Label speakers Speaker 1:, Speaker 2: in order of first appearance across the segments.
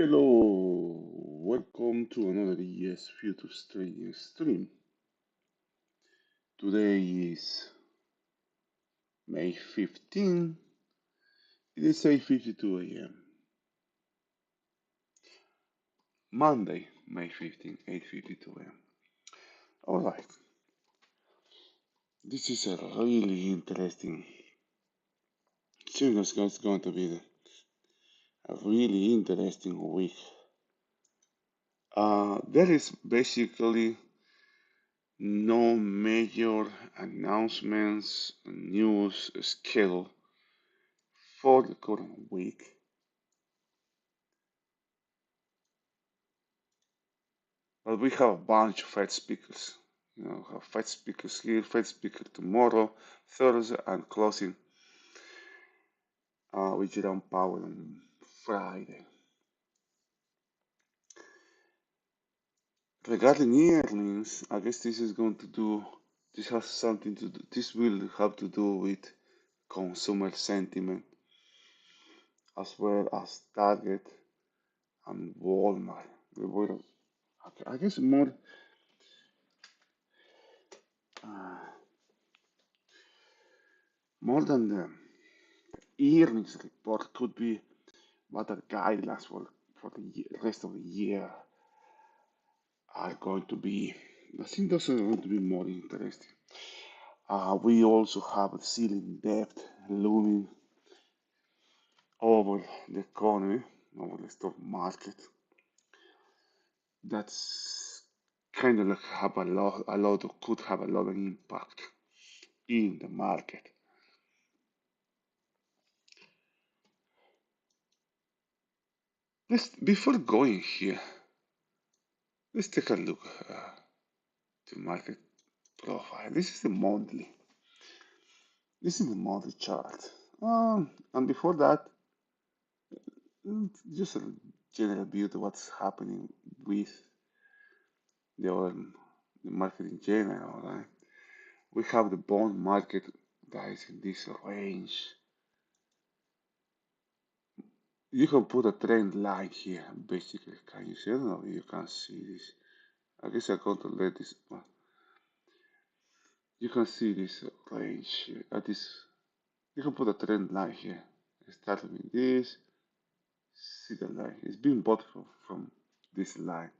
Speaker 1: Hello, welcome to another ES Futures Trading stream. Today is May 15. It is 8:52 a.m. Monday, May 15, 8:52 a.m. All right, this is a really interesting. It's going to be a really interesting week. There is basically no major announcements, news scheduled for the current week. But we have a bunch of Fed speakers. Have Fed speakers here, Fed speaker tomorrow, Thursday, and closing with Jerome Powell on Friday. Regarding earnings, I guess this has something to do, this will have to do with consumer sentiment as well as Target and Walmart. I guess uh, more than the earnings report could be what the guidelines for the rest of the year are going to be. I think those are going to be more interesting. We also have a ceiling debt looming over the economy, over the stock market. That's kind of like have could have a lot of impact in the market. Before going here, let's take a look to market profile. This is the monthly. This is the monthly chart. And before that, just a general view of what's happening with the oil, the market in general, right? We have the bond market that is in this range. You can put a trend line here, basically. Can you see it? No, you can't see this. I guess I'm going to let this. You can see this range here, at this. You can put a trend line here. Starting with this, see the line. It's being bought from this line.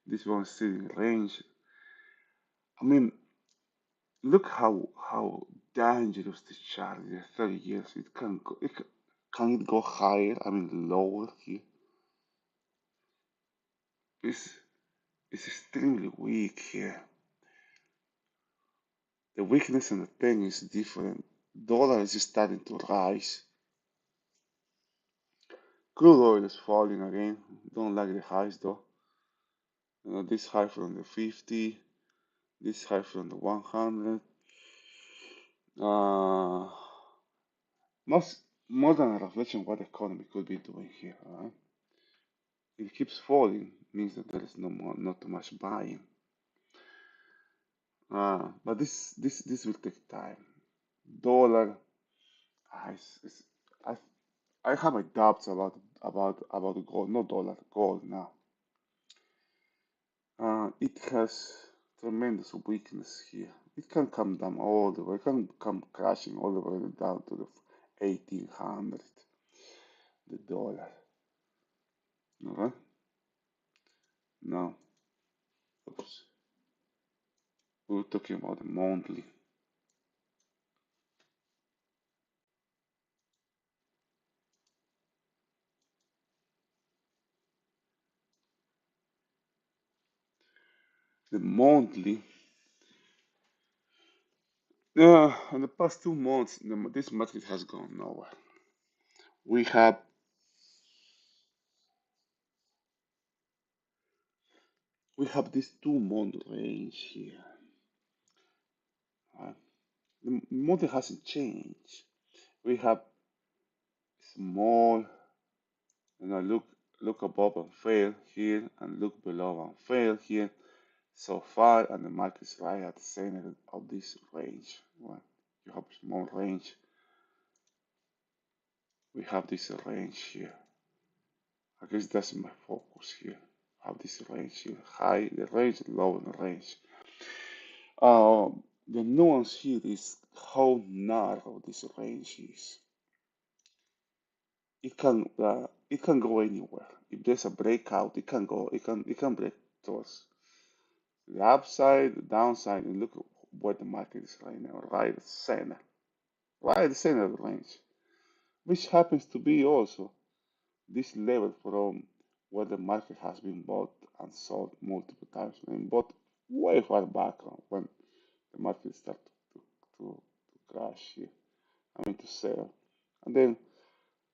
Speaker 1: This one still in range. I mean, look how dangerous this chart is. 30 years. It can go. Can it go higher? I mean, lower here. It's it's extremely weak here. The weakness in the thing is different. Dollar is starting to rise. Crude oil is falling again. Don't like the highs though. This high from the 50, this high from the 100. Uh, most more than a reflection of what the economy could be doing here. Right? If it keeps falling, means that there is not too much buying. But this will take time. Dollar, I, I, I have my doubts about the gold, not dollar, gold now. It has tremendous weakness here. It can come down all the way, it can come crashing all the way down to the 1800, the dollar. Alright? Now, oops, we were talking about the monthly. The monthly, in the past 2 months, this market has gone nowhere. We have we have this 2 month range here. Right? The model hasn't changed. We have small, look above and fail here, and look below and fail here. So far, and the market is right at the center of this range. Right? You have small range. We have this range here. I guess that's my focus here. Have this range here, high the range, low in the range. The nuance here is how narrow this range is. It can go anywhere. If there's a breakout, it can go. It can break towards the upside, the downside, and look at where the market is right now, right at the center of the range, which happens to be also this level from where the market has been bought and sold multiple times, and bought way far back when the market started to crash here. I mean to sell, and then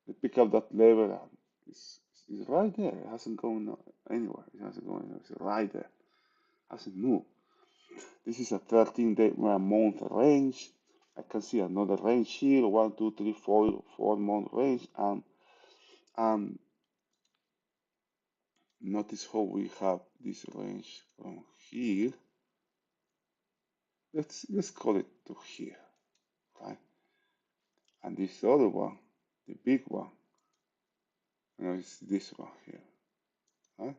Speaker 1: they pick up that level and it's right there. It hasn't gone anywhere. It hasn't gone anywhere. It's right there. It hasn't moved. This is a 13-day month range. I can see another range here, one, two, three, four month range, and um, notice how we have this range from here. Let's call it to here, right? And this other one, the big one, is this one here, right?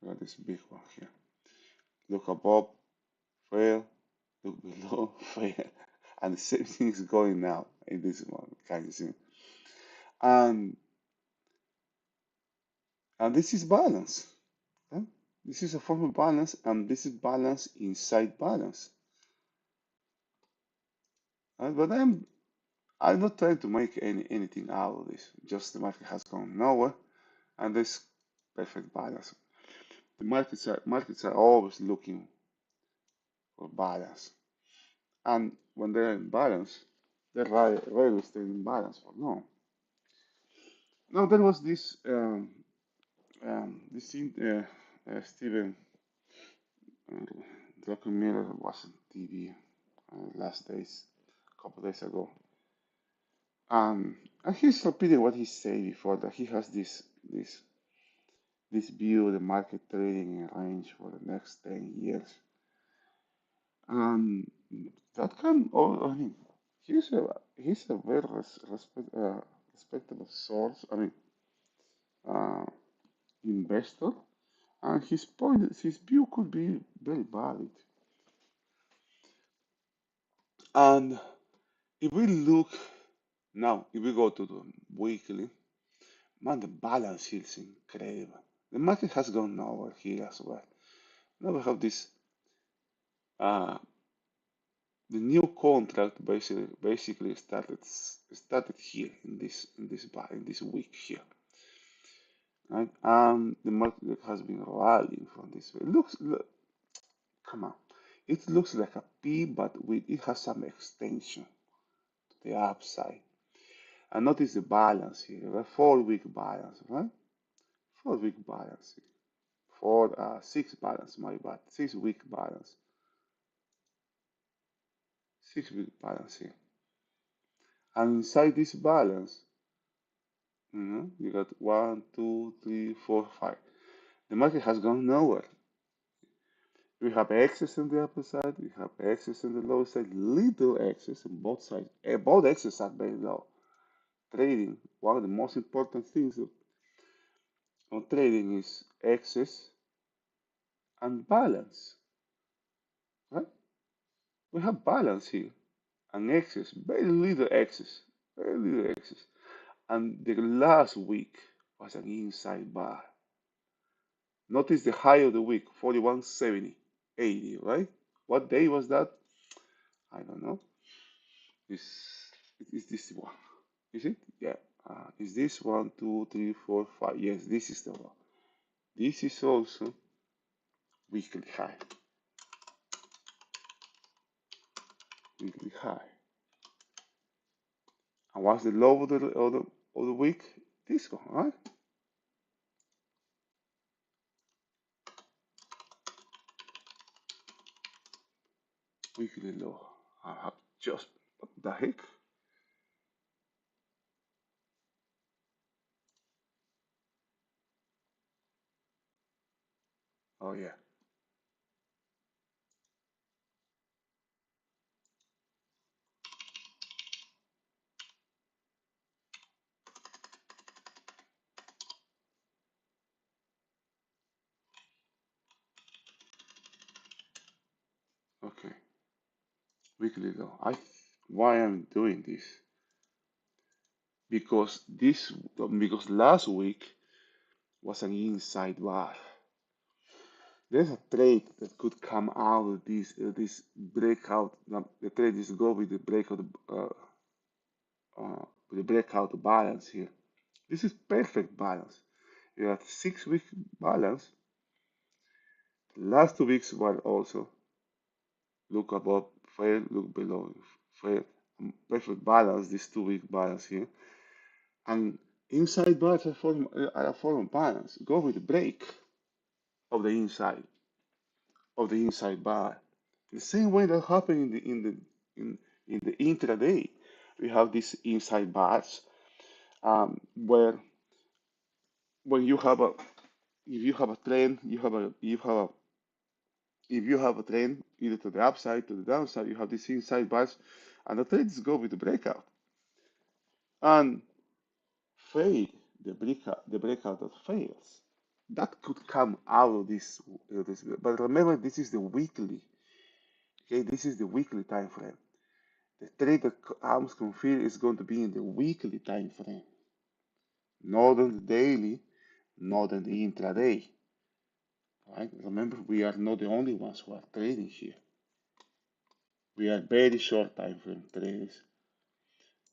Speaker 1: We got this big one here. Look above, fail. Look below, fail. And the same thing is going now in this one, can you see? And and this is balance. Huh? This is a form of balance, and this is balance inside balance. But I'm not trying to make anything out of this. Just the market has gone nowhere, and there's perfect balance. The markets are always looking for balance, and when they're in balance, they're rarely stay in balance for long. Now there was this thing, Steven uh, Druckenmiller was on TV last days, a couple days ago. And he's repeating what he said before, that he has this view of the market trading in range for the next 10 years. Um, that can, I mean, he's a very respectable source. I mean, uh, investor, and his view could be very valid. And if we look now, if we go to the weekly, man, the balance here is incredible. The market has gone over here as well. Now we have this, uh, the new contract basically started here in this week here, right? The market has been rallying from this way. Come on, it looks like a P, but it has some extension to the upside. And notice the balance here, a 4 week balance, right? 4 week balance, four six balance, my bad, 6 week balance, 6 week balance here. And inside this balance, you got one, two, three, four, five. The market has gone nowhere. We have excess on the upper side, we have excess on the lower side, little excess on both sides. Both excess are very low. Trading, one of the most important things on trading is excess and balance, right? We have balance here and excess, very little excess. And the last week was an inside bar. Notice the high of the week, 41.70, 80, right? What day was that? I don't know. Is this one? Is it? Yeah. Is this one, two, three, four, five? Yes, this is the one. This is also weekly high. Weekly high. And what's the low of the week? This one, right? Weekly low. I have just what the heck? Oh yeah. weekly low. Why I'm doing this? Because because last week was an inside bar. There's a trade that could come out of this breakout. The trade is go with the breakout with the breakout balance here. This is perfect balance. You have 6 week balance. The last 2 weeks were also look above, fail, look below, fail. Perfect balance. This 2 week balance here, and inside bars are a form of balance. Go with the break of the inside bar. The same way that happened in the intraday, we have these inside bars where when you have a if you have a trend, if you have a trend either to the upside to the downside, you have these inside bars, and the trades go with the breakout and fade the breakout that fails. That could come out of this, but remember this is the weekly. Okay, this is the weekly time frame. The trade that comes confirmed is going to be in the weekly time frame, not on the daily, not on the intraday. Right? Remember, we are not the only ones who are trading here. We are very short time frame traders.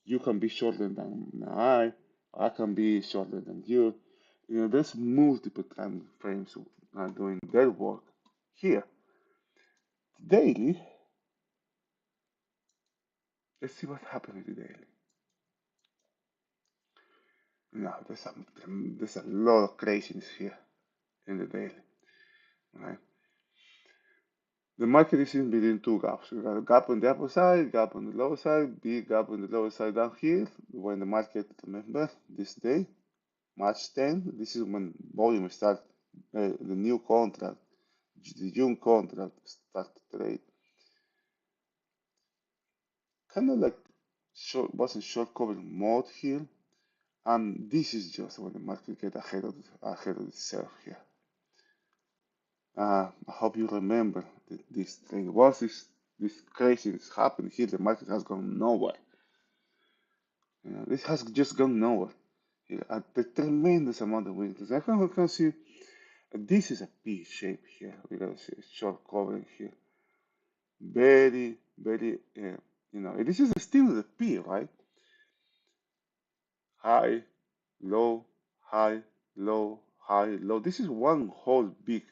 Speaker 1: You can be shorter than I can be shorter than you. You know, there's multiple time frames doing their work. Here, daily, let's see what happened with the daily. Now, there's a lot of craziness here in the daily. Right? The market is in between two gaps. We got a gap on the upper side, gap on the lower side, big gap on the lower side down here. When the market, remember, this day, March 10, this is when volume start, the new contract, the June contract start to trade. Kind of like short, was in short covering mode here. And this is just when the market get ahead of itself here. I hope you remember this thing. Once this craziness happened here, the market has gone nowhere. You know, this has just gone nowhere. Here, at the tremendous amount of weakness. I can see this is a P shape here. We got to see a short covering here. Very, very, this is still the P, right? High, low, high, low, high, low. This is one whole big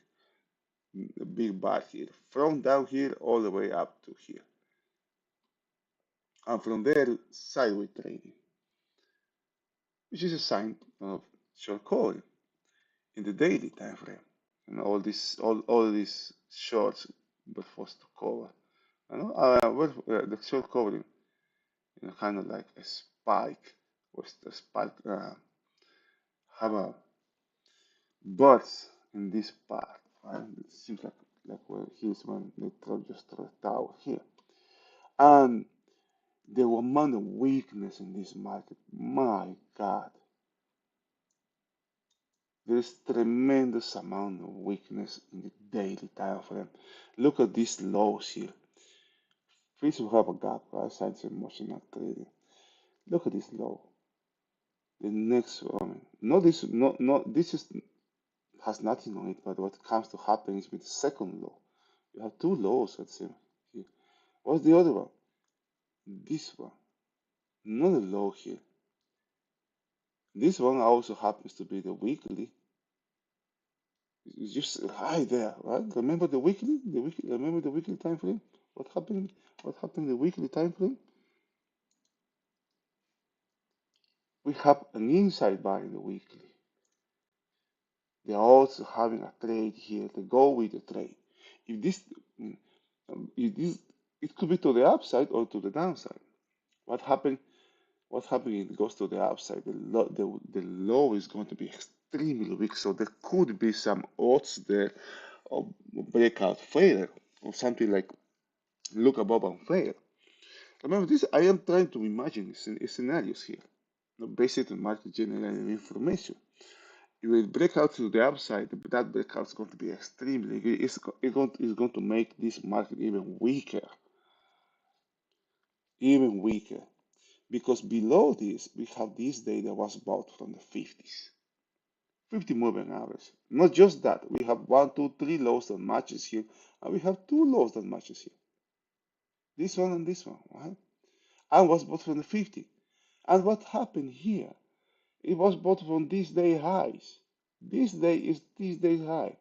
Speaker 1: bar here, from down here all the way up to here, and from there sideways trading, which is a sign of short covering in the daily time frame. And all these shorts were forced to cover. The short covering, kind of like a spike, was the spike have a burst in this part. Right? It seems like where here's when they just throw a tower here, and the amount of weakness in this market, my God, there's tremendous amount of weakness in the daily time frame. Look at these lows here. First we have a gap, right? Sides emotional trading. Look at this low. The next one, no, this is has nothing on it, but what comes to happen is with the second low. You have two lows, let's say here. What's the other one? This one, not a low here. This one also happens to be the weekly. It's just right there, right? Remember the weekly? Remember the weekly time frame? What happened? What happened in the weekly time frame? We have an inside bar in the weekly. They are also having a trade here. They go with the trade. If this, mm, if this, it could be to the upside or to the downside. What happened? What happened if it goes to the upside? The low is going to be extremely weak, so there could be some odds there of breakout failure or something like look above and fail. Remember, this I am trying to imagine scenarios here, not based on market generated information. If it break out to the upside, that breakout is going to be extremely. It's going to make this market even weaker. even weaker. Because below this, we have this day that was bought from the 50s. 50 moving average. Not just that, we have one, two, three lows that matches here, and we have two lows that matches here. This one and this one, right? And was bought from the 50. And what happened here? It was bought from this day highs. This day is this day's high.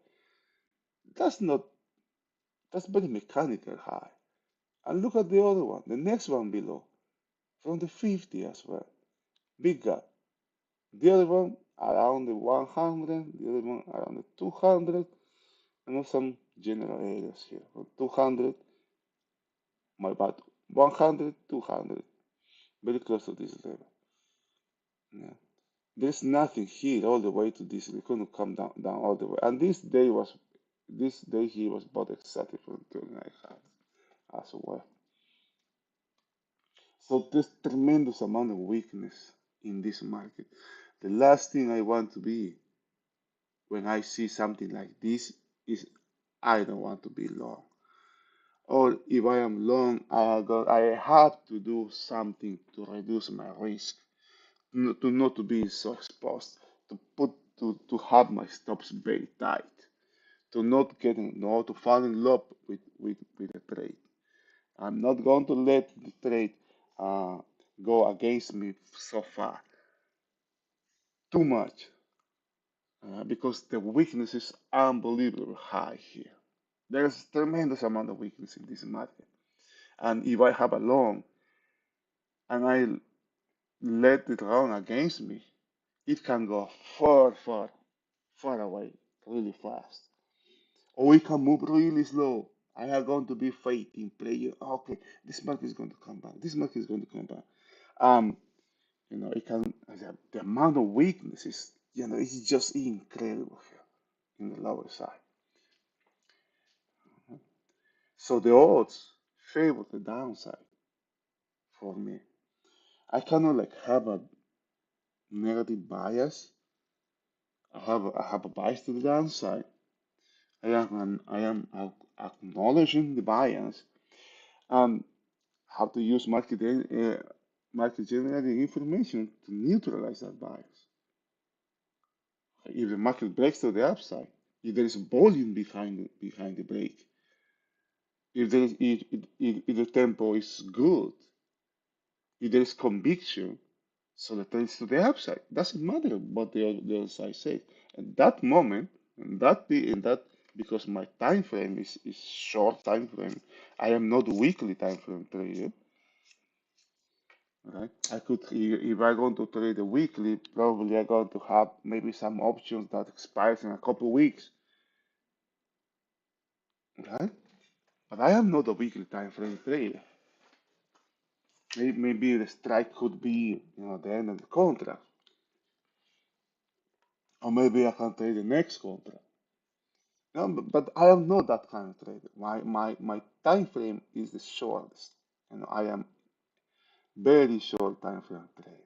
Speaker 1: That's not, that's very mechanical high. And look at the other one, the next one below, from the 50 as well. Big gap. The other one around the 100, the other one around the 200, and also some general areas here. From 200, my bad, 100, 200, very close to this level. Yeah. There's nothing here all the way to this. We couldn't come down all the way. And this day here was bought exactly for 29 as well. So there's tremendous amount of weakness in this market. The last thing I want to be when I see something like this is I don't want to be long. Or if I am long, I have to do something to reduce my risk, to not to be so exposed, to have my stops very tight, to not get no to fall in love with the trade. I'm not going to let the trade uh, go against me so far too much because the weakness is unbelievably high here. There's tremendous amount of weakness in this market, and if I have a long and I let it run against me, it can go far, far, far away really fast. Or it can move really slow. I am going to be fighting, praying, okay, this market is going to come back. This market is going to come back. Um, it can, the amount of weakness is, it's just incredible here in the lower side. So the odds favor the downside for me. I cannot like have a negative bias. I have a bias to the downside. I am acknowledging the bias and how to use market generating information to neutralize that bias. If the market breaks to the upside, if there is volume behind the break, if the tempo is good, if there is conviction, so the trade is to the upside. Doesn't matter what the other side says. At that moment, in that because my time frame is short time frame, I am not weekly time frame trader. Right? I could, if I'm going to trade a weekly, probably I'm going to have maybe some options that expires in a couple of weeks, right? But I am not a weekly time frame trader. Maybe the strike could be, the end of the contract, or maybe I can trade the next contract. No, but I am not that kind of trader. My time frame is the shortest, and I am very short time frame trader.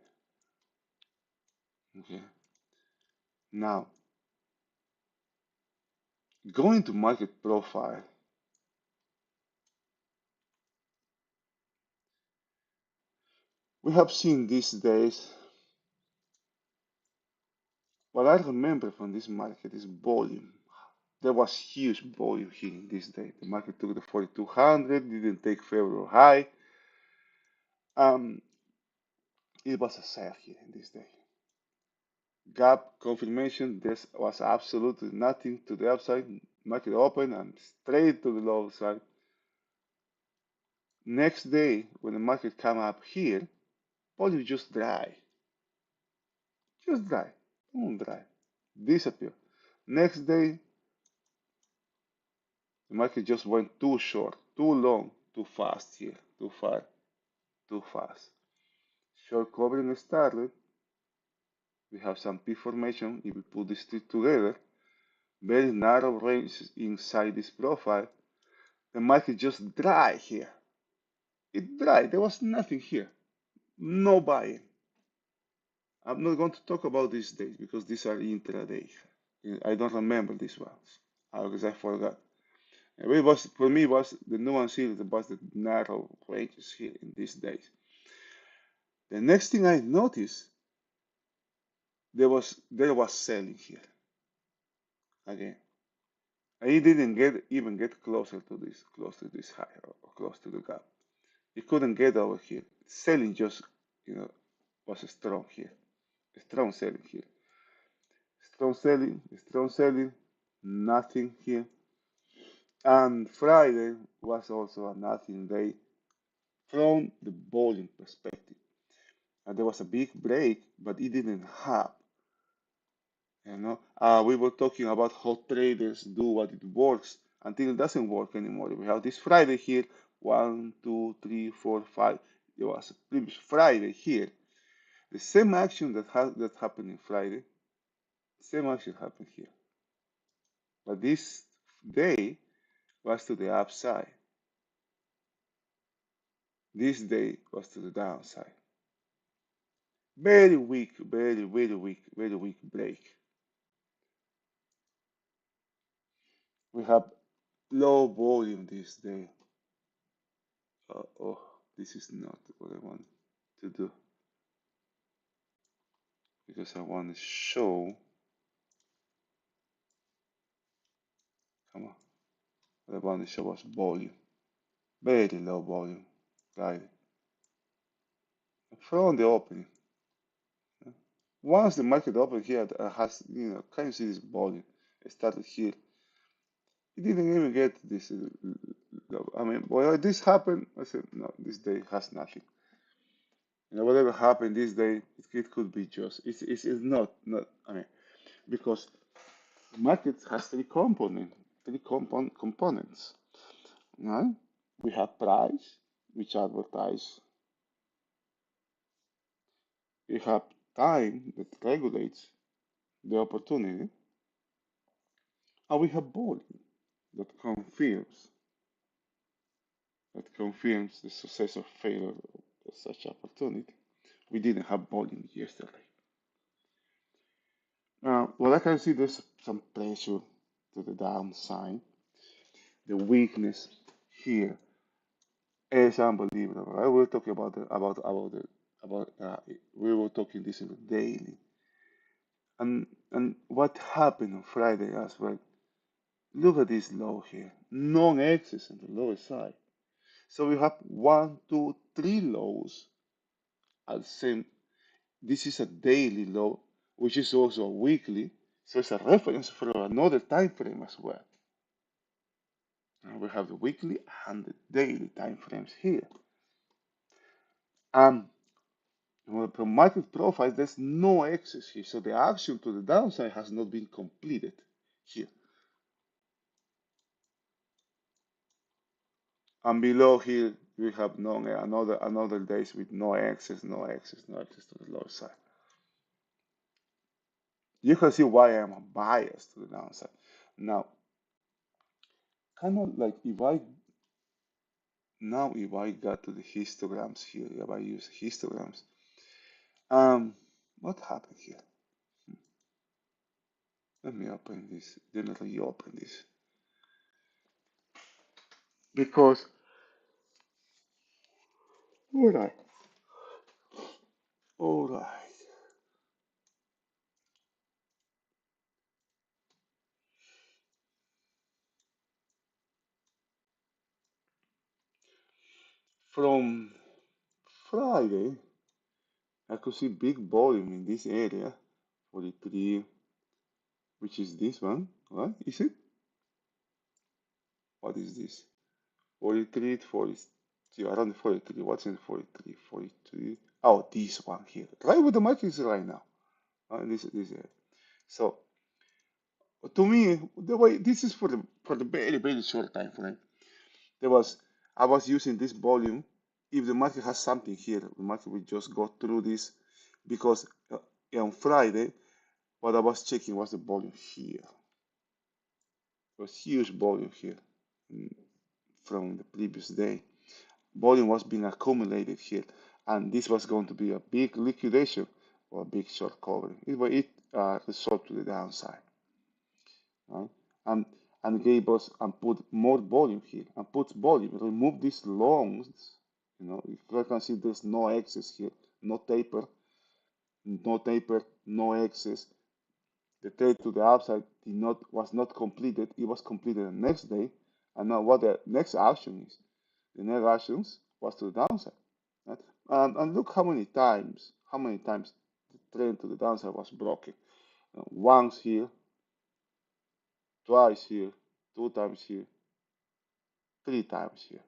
Speaker 1: Okay. Now, going to market profile, we have seen these days. What I remember from this market is volume. There was huge volume here in this day. The market took the 4200, didn't take February high. Um, it was a sell here in this day. Gap confirmation. There was absolutely nothing to the upside. Market open and straight to the low side. Next day, when the market come up here, volume just dry. Just dry. Boom, dry. Disappear. Next day, the market just went too short, too long, too fast here, too far, too fast. Short covering started. We have some P formation. If we put these two together, very narrow range inside this profile. The market just dry here. It dry. There was nothing here. No buying. I'm not going to talk about these days because these are intraday. I don't remember these ones because I forgot. And it was for me was the nuance here was the narrow ranges here in these days. The next thing I noticed there was selling here again. I didn't even get close to this high or close to the gap. You couldn't get over here. Selling just, you know, was strong here. Strong selling here. Strong selling, nothing here. And Friday was also a nothing day from the volume perspective. And there was a big break, but it didn't have. We were talking about how traders do what it works until it doesn't work anymore. We have this Friday here, 1, 2, 3, 4, 5. There was a previous Friday here. The same action that happened in Friday, same action happened here. But this day was to the upside. This day was to the downside. Very weak, very weak break. We have low volume this day. Oh, this is not what I want to do because I want to show. Come on, what I want to show was volume. Very low volume, right? From the opening. Once the market opened here, has can you see this volume? It started here. It didn't even get this. I mean, well, this happened. I said, no, this day has nothing. Whatever happened this day, it could be just. It's not. I mean, because the market has three components. Right? We have price, which advertise. We have time that regulates the opportunity, and we have volume that confirms the success or failure of such opportunity. We didn't have volume yesterday. Well, I can see there's some pressure to the downside. The weakness here is unbelievable. I will talk about we were talking this in the daily, and what happened on Friday as well. Look at this low here, non-excess on the lower side. So we have 1, 2, 3 lows at the same. This is a daily low, which is also a weekly, so it's a reference for another time frame as well. And we have the weekly and the daily time frames here. Um, from market profile, there's no excess here, so the action to the downside has not been completed here. And below here, we have another days with no excess, no excess, no excess to the lower side. You can see why I'm biased to the downside. Now, kind of like if I got to the histograms here, if I use histograms, what happened here? Let me open this. Let me reopen this because all right, all right. From Friday, I could see big volume in this area, 43, which is this one, right? Is it? What is this? 43, 42, around 43. What's in 43? 43. Oh, this one here. Right where the market is right now. This area. So to me, the way this is for the very short time frame. There was I was using this volume. If the market has something here, the market will just go through this because on Friday, what I was checking was the volume here. It was huge volume here mm, from the previous day. Volume was being accumulated here, and this was going to be a big liquidation or a big short covering. It result to the downside. Right? Um, and gave us and put more volume here and put volume. Remove these longs. If you can see, there's no excess here, no taper, no taper, no excess. The trade to the upside was not completed. It was completed the next day. And now what the next action is? The next actions was to the downside. Right? And look how many times the trend to the downside was broken. Once here, twice here, two times here, three times here.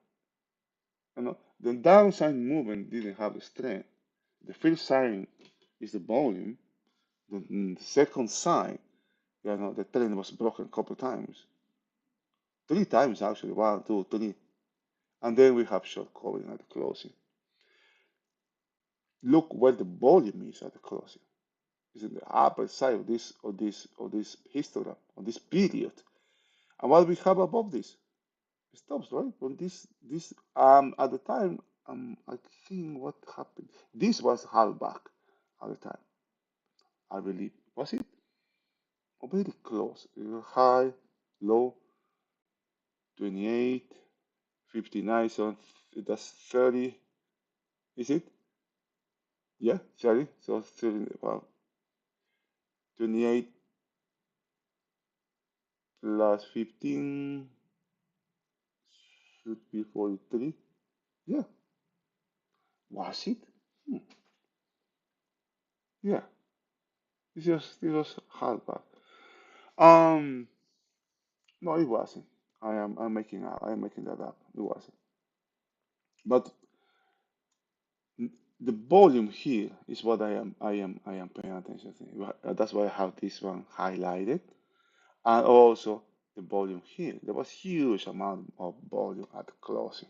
Speaker 1: The downside movement didn't have the strength. The first sign is the volume. The second sign, the trend was broken a couple times. Three times actually, one, two, three. And then we have short covering at the closing. Look where the volume is at the closing. It's in the upper side of this histogram, of this period. And what we have above this? It stops, right? On this at the time, I think what happened. This was held back at the time, I believe. Was it? Or very close. High, low, 28, 59, so that's 30. Is it? Yeah, 30. So 30, well, 28 plus 15 should be 43. Yeah, was it? Hmm. Yeah, this was hardback. Um, no, it wasn't. I'm making that up. It wasn't. But the volume here is what I am paying attention to. That's why I have this one highlighted, and also the volume here. There was huge amount of volume at the closing.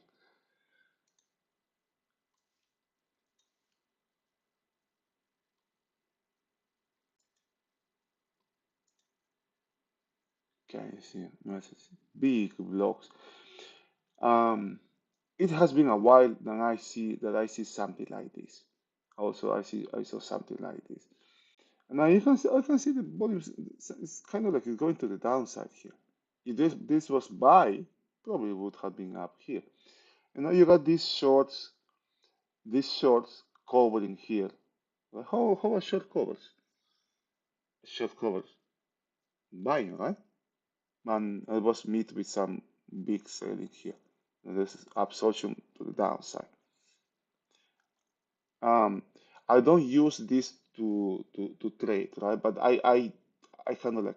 Speaker 1: Can you see message? Big blocks. Um, it has been a while that I see something like this. Also, I saw something like this. And now I can see the volume it's kind of like it's going to the downside here. If this was buy, probably would have been up here. And now you got these shorts covering here. Well, how are short covers? Short covers buying, right? And it was met with some big selling here. And this is absorption to the downside. Um, I don't use this to trade, right? But I kind of like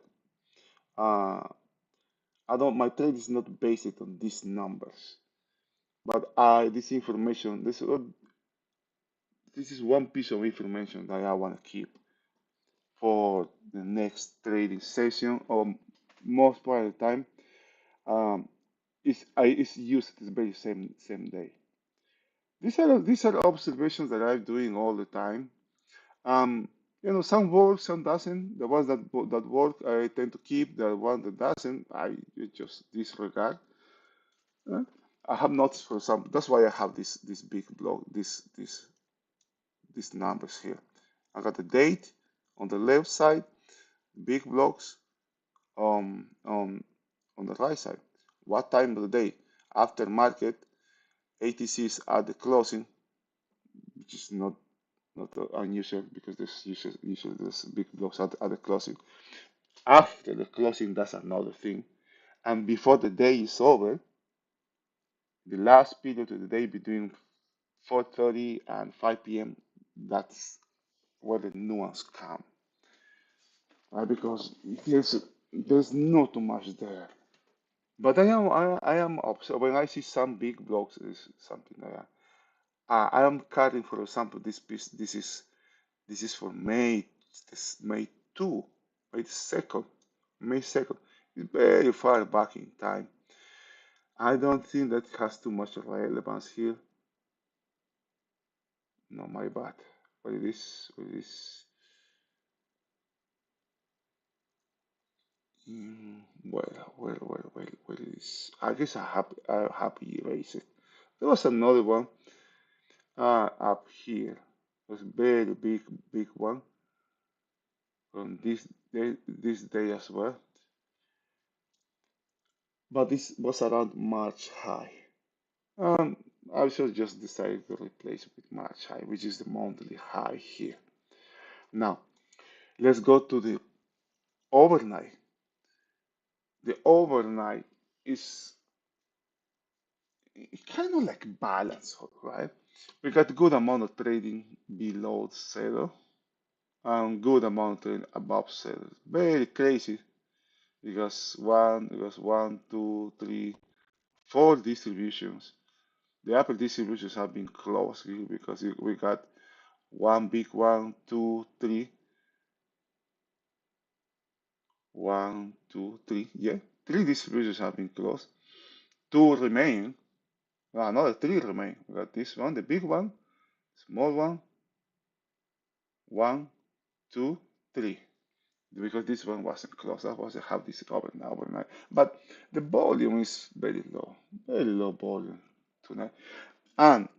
Speaker 1: uh I don't my trade is not based on these numbers. But this information this is one piece of information that I want to keep for the next trading session or most part of the time. Um, it's used the very same day. These are observations that I'm doing all the time. Um, some work, some doesn't. The ones that work, I tend to keep. The one that doesn't, I just disregard. Uh, I have notes for some. That's why I have this big block, these numbers here. I got the date on the left side, big blocks on the right side. What time of the day? After market, ATCs at the closing, which is not unusual because there's usually there's big blocks at the closing. After the closing, that's another thing. And before the day is over, the last period of the day between 4:30 and 5 p.m. That's where the nuance come, right? Because there's not too much there. But I am observed when I see some big blocks is something like I am cutting, for example, this piece. This is for May. This May 2, May 2nd, May 2nd. It's very far back in time. I don't think that has too much relevance here. No, my bad. Well, it is. I guess I happy erase it. There was another one up here. It was a very big one on this day as well. but this was around March high. Um, I should just decided to replace it with March high, which is the monthly high here. Now, let's go to the overnight. The overnight is kind of like balance, right? We got good amount of trading below zero and good amount of trading above zero. Very crazy because one, two, three, four distributions. The upper distributions have been closed here because we got one big one, two, three, one, two, three. Yeah, three distributions have been closed. Two remain. Another three remain. We got this one, the big one, small one, two, three. Because this one wasn't closed. That was have this overnight. But the volume is very low volume tonight. And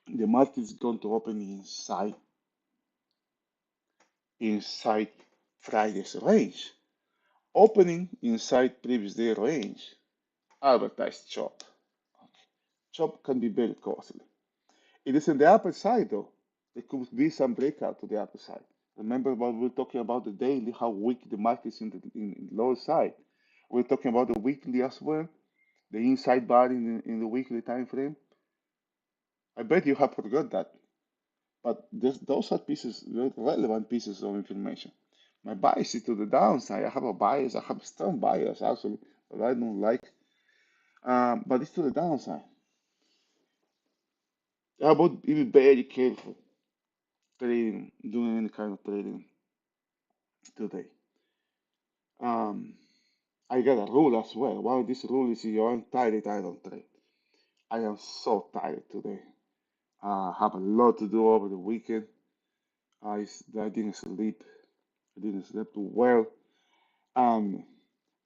Speaker 1: the market is going to open inside Friday's range. Opening inside previous day range. Advertised chop. Chop can be very costly. It is in the upper side though. There could be some breakout to the upper side. Remember what we were talking about the daily, how weak the market is in the lower side. We're talking about the weekly as well, the inside bar in the weekly time frame. I bet you have forgot that, but those are pieces, relevant pieces of information. My bias is to the downside. I have a bias. I have a strong bias actually that I don't like, but it's to the downside. I would be very careful trading, doing any kind of trading today. Um, I got a rule as well. One of these rules is if I'm tired, I don't trade. I am so tired today. I have a lot to do over the weekend. I didn't sleep. I didn't sleep too well. Um,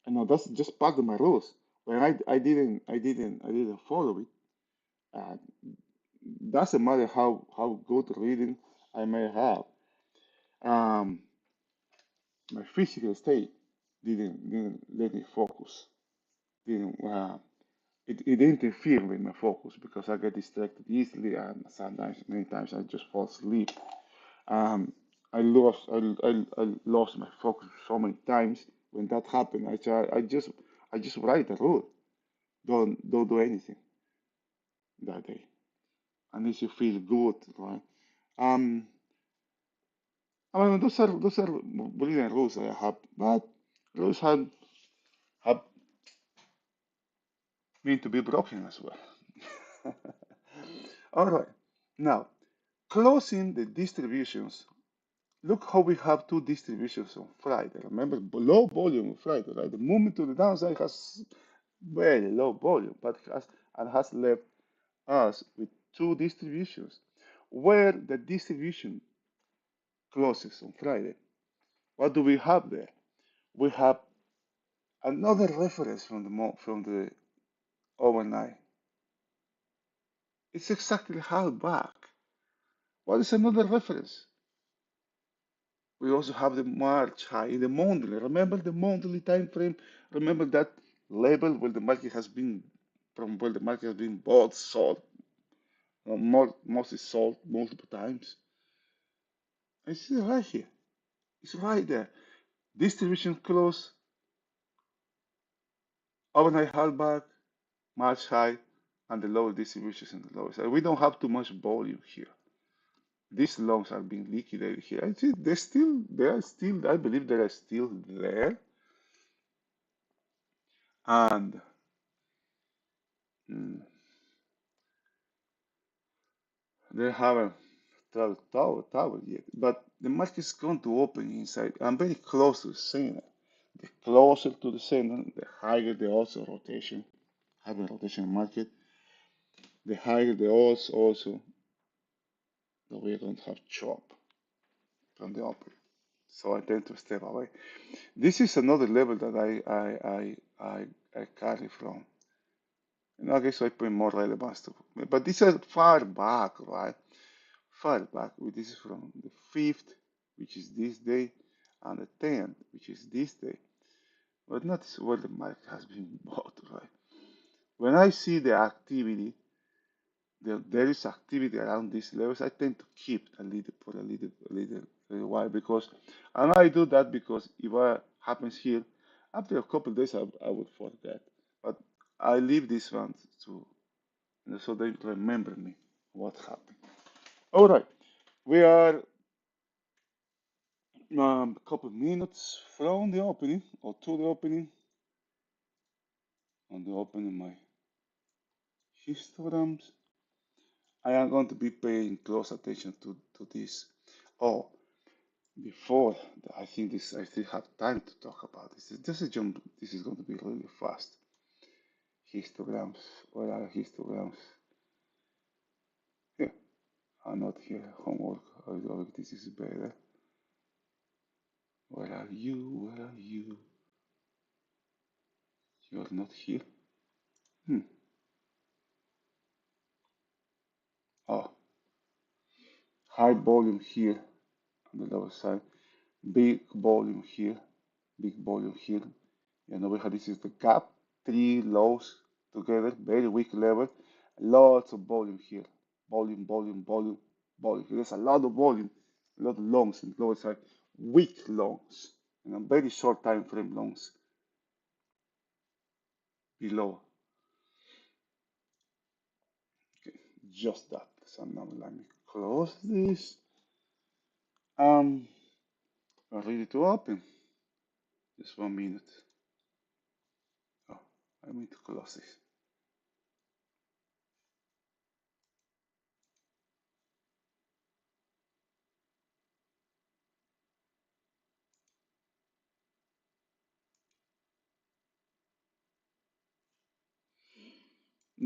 Speaker 1: and no, that's just part of my rules. When I didn't follow it. Uh, doesn't matter how good reading I may have. Um, my physical state didn't let me focus. Didn't it interfered with my focus because I get distracted easily and sometimes many times I just fall asleep. Um, I lost my focus so many times. When that happened, I just write a rule. Don't do anything that day unless you feel good, right? Um, I mean those are brilliant rules I have, but rules have been to be broken as well. All right, now closing the distributions. Look how we have two distributions on Friday. Remember, low volume on Friday, right? The movement to the downside has very low volume, but has left us with two distributions. Where the distribution closes on Friday, what do we have there? We have another reference from the overnight. It's exactly half back. What is another reference? We also have the March high in the monthly. Remember the monthly time frame? Remember that level where the market has been from where the market has been bought, sold, mostly sold multiple times. It's right here. It's right there. Distribution close, overnight hardback, March high, and the lower distributions in the lower side. We don't have too much volume here. These longs are being liquidated here. I think I believe they are still there. And mm, they haven't tower yet. But the market is going to open inside. I'm very close to the center. The closer to the center, the higher the also rotation, higher rotation market, the higher the odds also that we're going to have chop from the open. So I tend to step away. This is another level that I carry from. I guess I put more relevance to, but these are far back, right? Far back. This is from the 5th, which is this day, and the 10th, which is this day. but not where the market has been bought, right? When I see the activity, there is activity around these levels, I tend to keep a little for a little while because, and I do that because if what happens here, after a couple of days, I would forget. But I leave these ones to, so they remember me what happened. All right, we are a couple of minutes from the opening or to the opening. On the opening, my histograms. I am going to be paying close attention to this. Oh, before I think this, I still have time to talk about this. This is jump. This is going to be really fast. Histograms. Where are histograms? Yeah, I'm not here. Homework. Oh, this is better. Where are you? Where are you? You are not here. Hmm. Oh, high volume here on the lower side. Big volume here. Big volume here. And over here, this is the gap. Three lows together. Very weak level. Lots of volume here. Volume, volume, volume, volume. There's a lot of volume. A lot of longs in the lower side. Weak longs. And a very short time frame longs below. Okay, just that. So now let me close this. Um, I'm ready to open. Just 1 minute. Oh, I need to close this.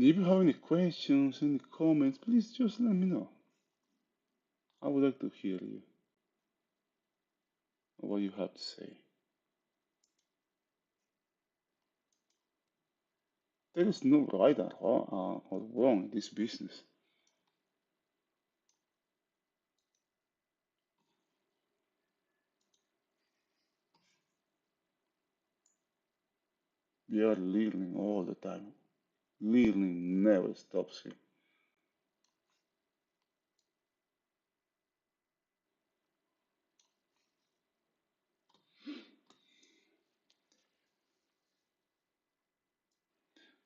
Speaker 1: If you have any questions, any comments, please just let me know. I would like to hear you, what you have to say. There is no right or wrong in this business. We are learning all the time. Learning never stops here.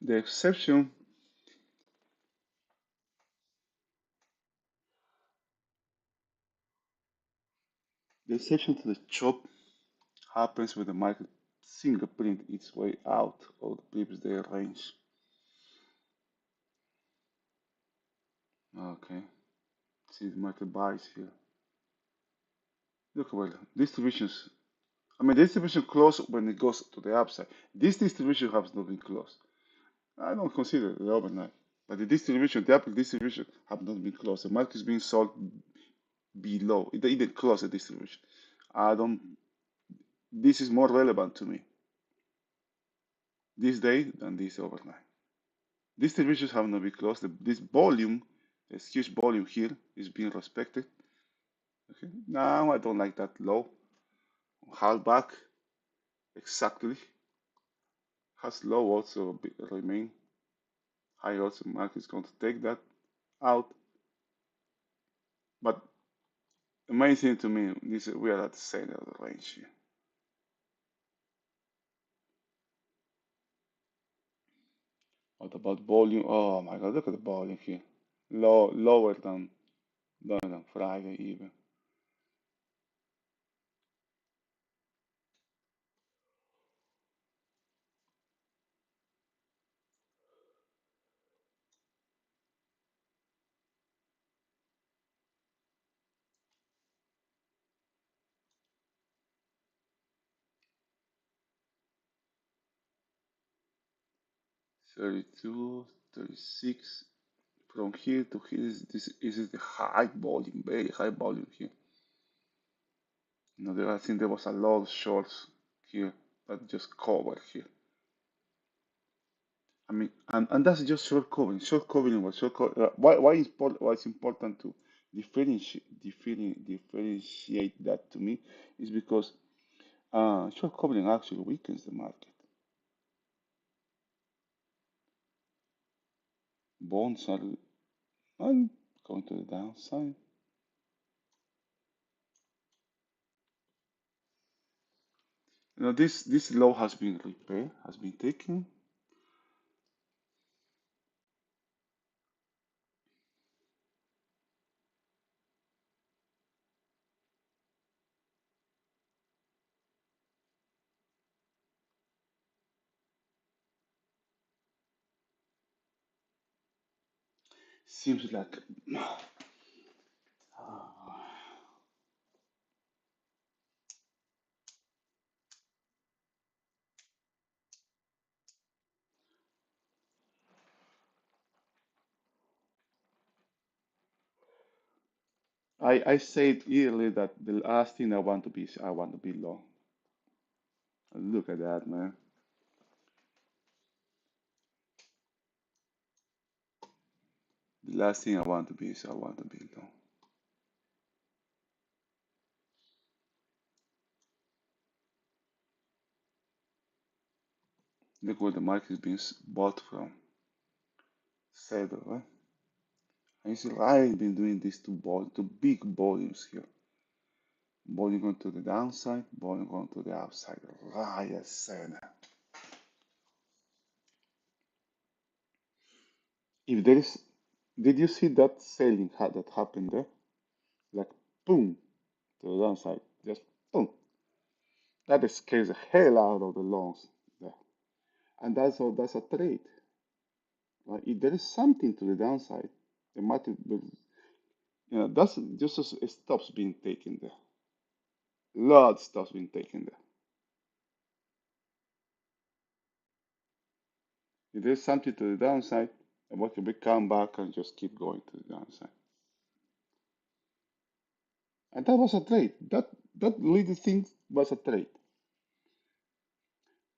Speaker 1: The exception, the exception to the chop happens when the market fingerprint its way out of the previous day range. Okay, see the market buys here. Look well, distributions. I mean, distribution close when it goes to the upside. This distribution has not been closed. I don't consider the overnight, but the distribution, the upper distribution, have not been closed. The market is being sold below. It didn't close the distribution. I don't. This is more relevant to me this day than this overnight. Distributions have not been closed. This volume, this huge volume here, is being respected. Okay. Now I don't like that low. Half back exactly. Has low also remain. High also market is going to take that out. But the main thing to me is we are at the center of the range here. What about volume? Oh my God, look at the volume here. Lower than Friday even. 32, 36. From here to here, this is the high volume, very high volume here. I think there was a lot of shorts here that just covered here. I mean, and that's just short covering. Short covering was short co why it's important to differentiate that to me is because Short covering actually weakens the market. Bonds are going to the downside. This low has been repaired, has been taken. Seems like I said earlier that the last thing I want to be long. Look at that, man. The last thing I want to be is I want to be long. Look where the market is being bought from. Saddle, right? And you see, I've been doing this to big volumes here. Volume going to the downside, volume going to the upside. Right, I said. If there is, did you see that selling that happened there? Like boom to the downside, just boom. That scares the hell out of the longs there, and that's a trade. Right? If there is something to the downside, the market will, that's just stops being taken there. Lot stops being taken there. If there's something to the downside, the market will come back and just keep going to the downside. And that was a trade. That little thing was a trade.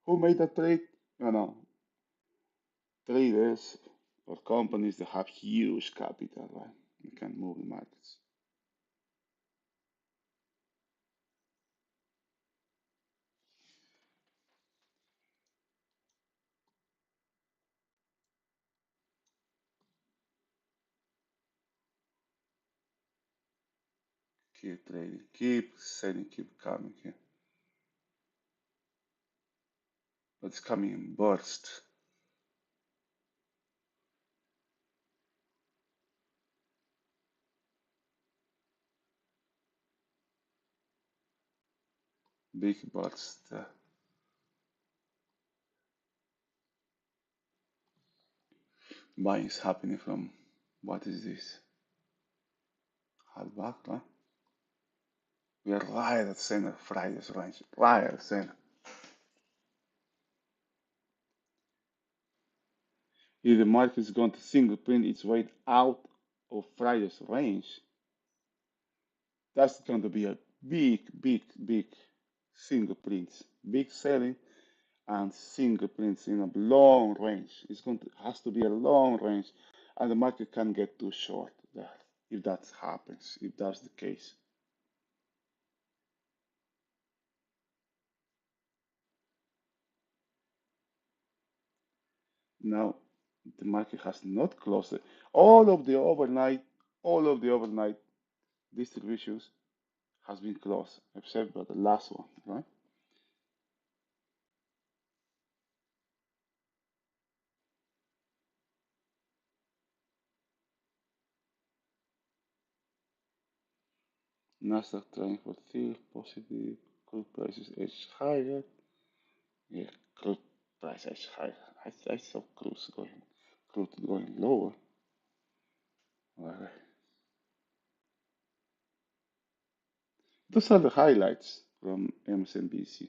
Speaker 1: Who made that trade? You know, traders or companies that have huge capital, right? You can move the markets. Keep trading, keep selling, keep coming here. But it's coming in burst. Big burst. Buying is happening from what is this? Hard back, right? We are right at center Friday's range. Right at center. If the market is going to single print its way out of Friday's range, that's going to be a big single prints. Big selling and single prints in a long range. It's going to has to be a long range, and the market can get too short there if that happens, if that's the case. Now the market has not closed it. All of the overnight distributions has been closed, except for the last one, right? Nasdaq trending for still positive, crude prices edge higher. Yeah, crude price edge higher. I saw crude going lower. Alright. Those are the highlights from MSNBC.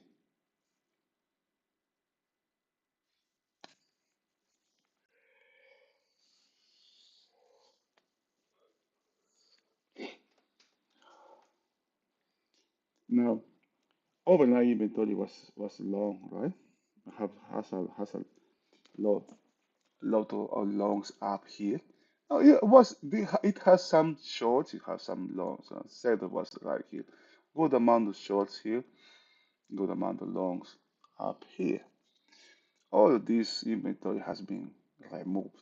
Speaker 1: Now, overnight inventory was long, right? Has a lot of longs up here. Oh, yeah, it has some shorts, it has some longs. Said it was right here. Good amount of shorts here. good amount of longs up here. All of this inventory has been removed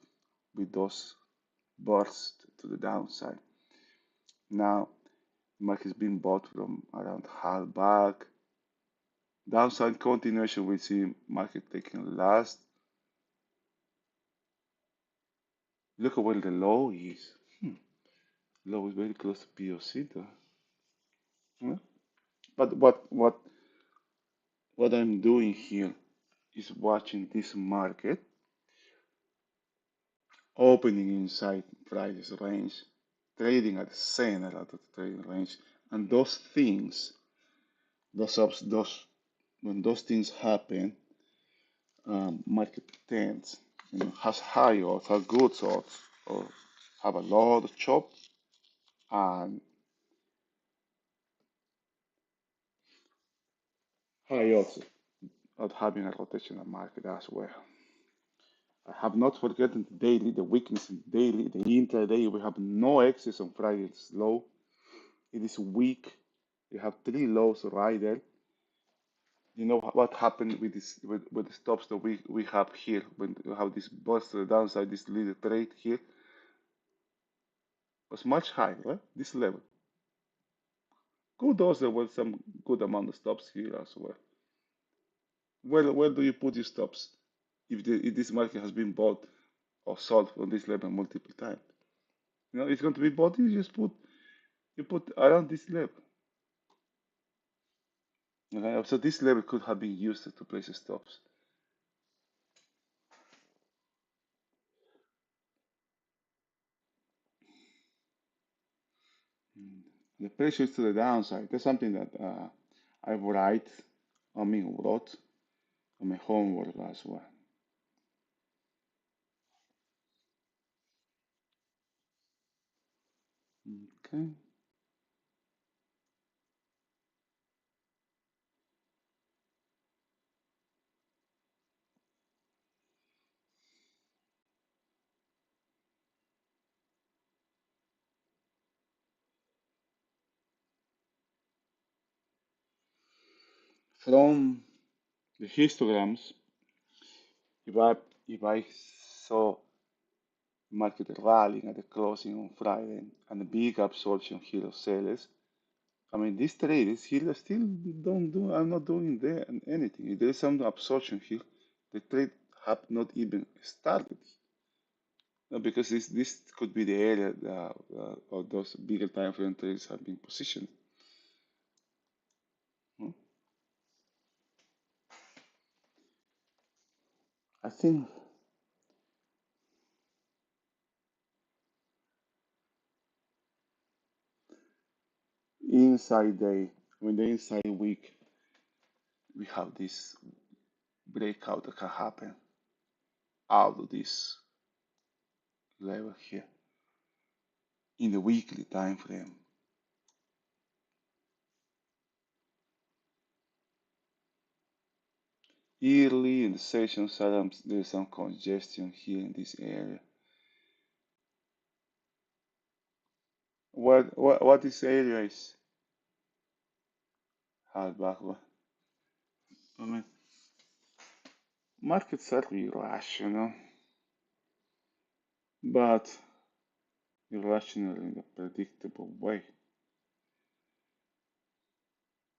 Speaker 1: with those bursts to the downside. Now, market is being bought from around half back. Downside continuation, we see market taking last. Look at where the low is. Low is very close to POC though. Yeah. But what I'm doing here is watching this market opening inside price range, trading at the center of the trading range, and those things, those when those things happen, market tends, has high odds, has good odds, or have a lot of chop and high odds of having a rotational market as well. I have not forgotten the daily, the weakness in the daily, the intraday. We have no excess on Friday's low. It is weak. You have three lows right there. You know what happened with this with the stops that we have here when we have this bust to the downside, this little trade here was much higher, right? This level. Kudos, there was some good amount of stops here as well. Where do you put your stops if this market has been bought or sold on this level multiple times? It's going to be bought. You put around this level. Okay? So this level could have been used to place stops. The pressure is to the downside. That's something that I wrote on my homework as well. Okay. From the histograms, if I if I saw market rallying at the closing on Friday and a big absorption here of sellers, I mean this trade is here still don't do I'm not doing there anything. If there is some absorption here, the trade have not even started. No, because this could be the area that of those bigger time frame trades have been positioned. Hmm. I think inside day, when the inside week, we have this breakout that can happen out of this level here in the weekly time frame. Early in the session, sometimes there's some congestion here in this area. What this area is? Hard backward. I mean, markets are irrational, but irrational in a predictable way.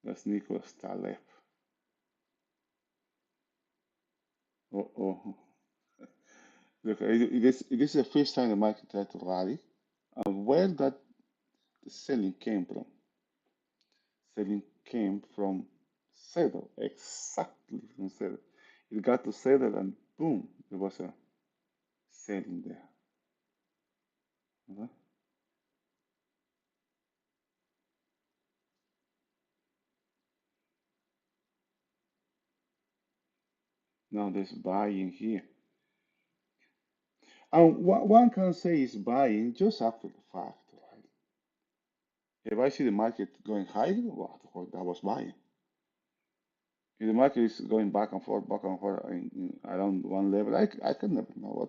Speaker 1: That's Nicholas Taleb. Oh, look, it is the first time the market tried to rally. And where that the selling came from? Selling came from Settle, exactly from Settle. It got to Settle and boom, there was a selling there. Okay? Now there's buying here. And one can say is buying just after the fact, right? If I see the market going higher, well, that was buying. If the market is going back and forth around one level, I can never know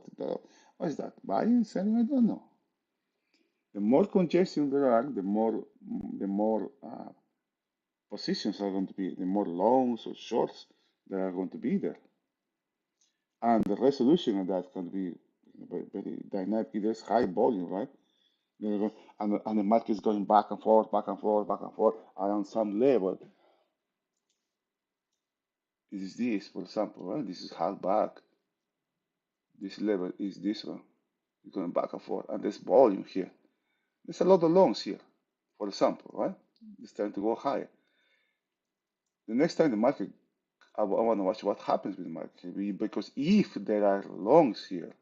Speaker 1: what is that buying, selling. I don't know. The more congestion there are, the more positions are going to be, the more longs or shorts that are going to be there. And the resolution of that can be very dynamic. There's high volume, right? And the market is going back and forth, back and forth, back and forth. And on some level, it is this, for example, right? This is half back. This level is this one. It's going back and forth. And there's volume here. There's a lot of longs here, for example, right? It's time to go higher. The next time the market, I want to watch what happens with the market. Because if there are longs here,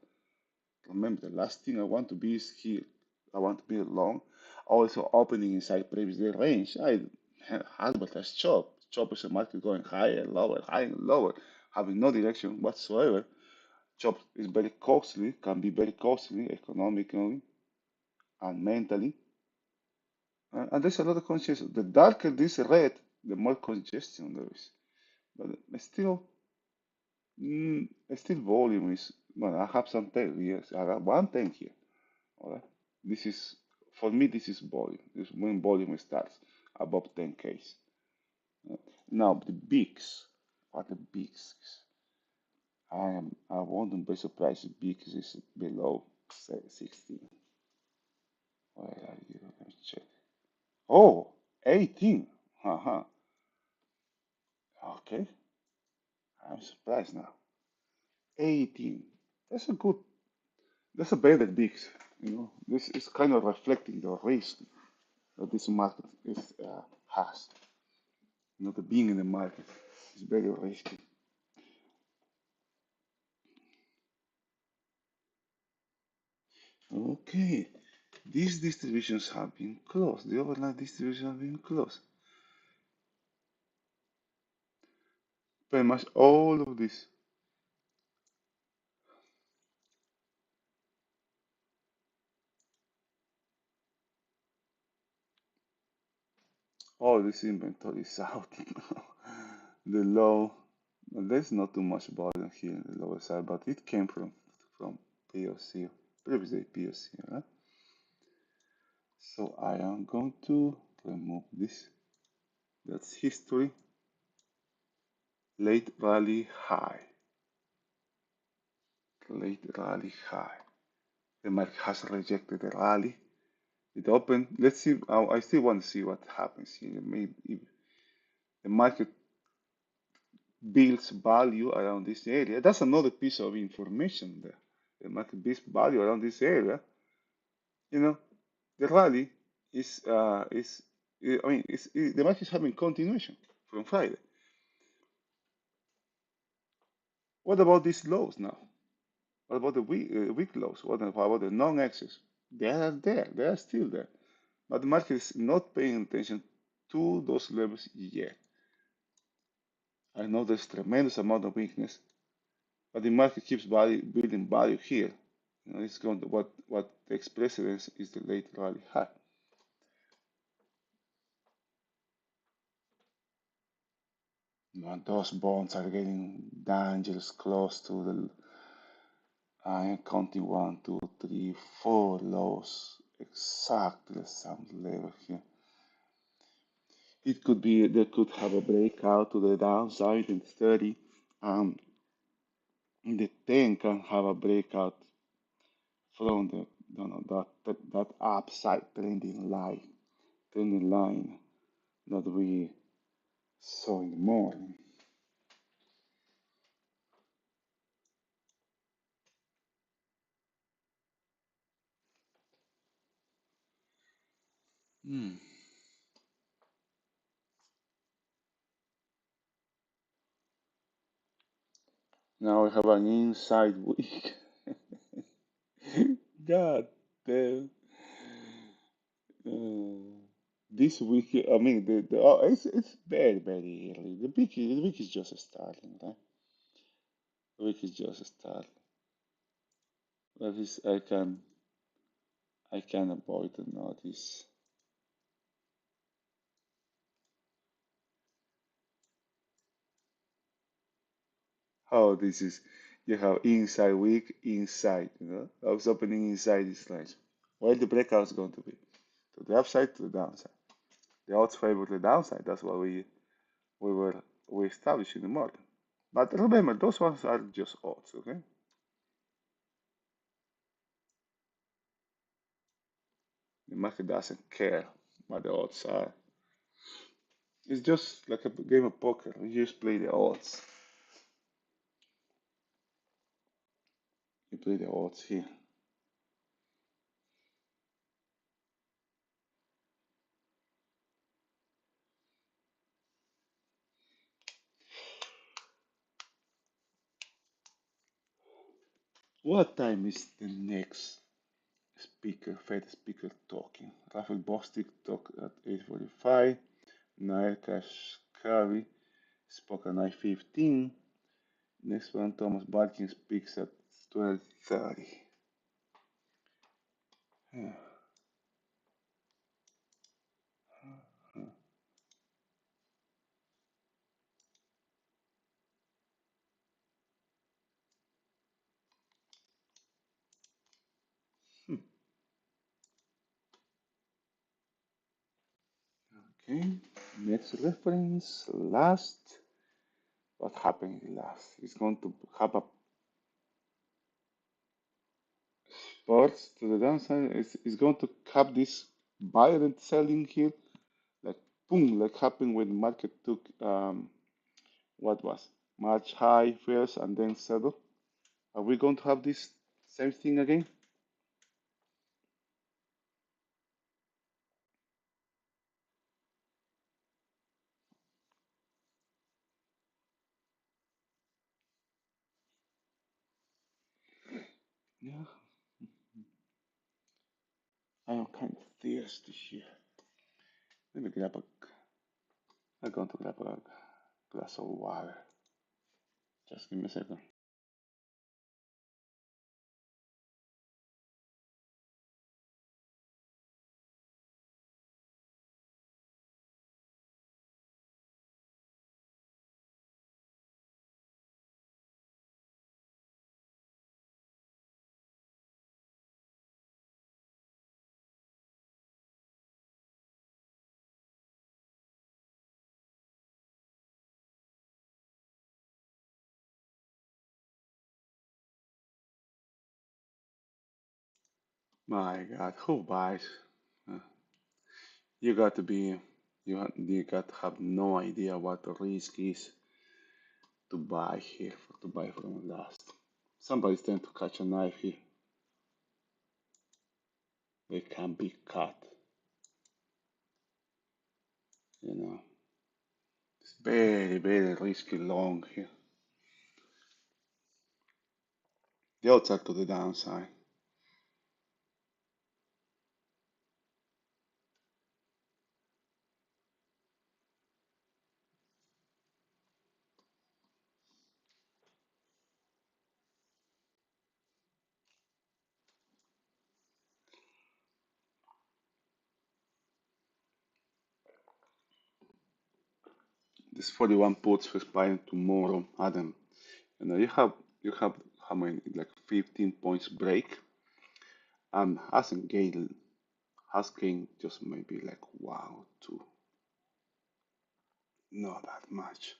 Speaker 1: remember the last thing I want to be is here. I want to be long. Also opening inside previous day range. I Albert has chop. Chop is a market going higher, lower, higher, and lower, having no direction whatsoever. Chop is very costly, can be very costly economically and mentally. And there's a lot of congestion. The darker this red, the more congestion there is. But still volume is, well, I have some tail, yes. I have one tank here. All right. This is, for me, this is volume. This is when volume starts above 10 Ks. Uh, Now, the bigs, what the bigs? I wouldn't be surprised if bigs is below, say, 16. Where are you? Let me check. Oh, 18. Uh-huh. Okay. I'm surprised now. 18. That's a good, that's a better bigs. This is kind of reflecting the risk that this market has. The being in the market is very risky. Okay, these distributions have been closed. The overnight distribution have been closed. Pretty much all of this, all this inventory is out. The low, well, there's not too much volume here in the lower side, but it came from POC, previous day POC, right? So I am going to remove this. That's history. Late rally high. Late rally high. The market has rejected the rally. It opened. Let's see. I still want to see what happens here. Maybe if the market builds value around this area. That's another piece of information there. The market builds value around this area. You know, the rally is I mean, the market is having continuation from Friday. What about these lows now? What about the week lows? What about the non-axis? They are there. They are still there. But the market is not paying attention to those levels yet. I know there's tremendous amount of weakness, but the market keeps building value here. It's going to what takes precedence is the late rally high. And those bonds are getting dangerous close to the I am counting one, two, three, four lows exactly the same level here. It could be they could have a breakout to the downside in 30. Um, the 10 can have a breakout from the no, no, that upside trending line that we saw in the morning. Hmm. Now we have an inside week. God damn. Uh, this week, I mean, it's very, very early. The week is just starting, right? The week is just starting. But I can avoid the notice. How this is, you have inside week, inside, I was opening inside this range. Where the breakout is going to be? To the upside, to the downside. The odds favor the downside. That's why we established in the model. But remember, those ones are just odds, okay? The market doesn't care what the odds are. It's just like a game of poker. You just play the odds. You play the odds here. What time is the next Fed speaker talking? Rafael Bostic talk at 8:45. Nair Kashkari spoke at 9:15. Next one, Thomas Barkin speaks at 12:30. Okay, next reference, last. What happened last? It's going to have a sports to the downside. It's going to have this violent selling here, like boom, like happened when the market took what was March high first and then settle. Are we going to have this same thing again? Yeah, I am kind of thirsty here. Let me grab a. I'm going to grab a glass of water. Just give me a second. My God, who buys? Uh, You got to be, you got to have no idea what the risk is to buy here, to buy from last. Somebody's trying to catch a knife here. They can be cut, you know. It's very, very risky long here. The odds are to the downside. This 41 puts expiring tomorrow, Adam. You know, you have how many, like 15 points break, and has gained just maybe like wow, two, not that much.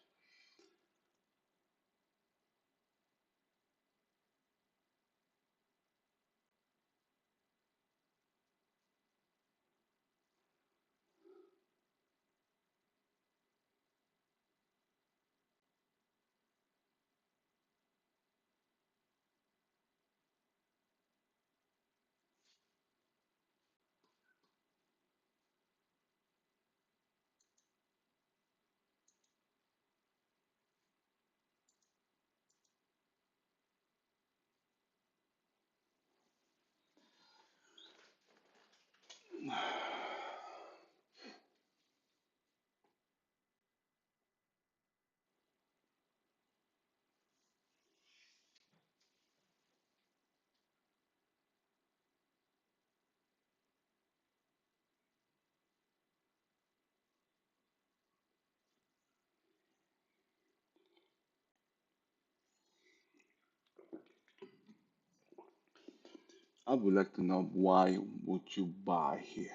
Speaker 1: I would like to know why would you buy here?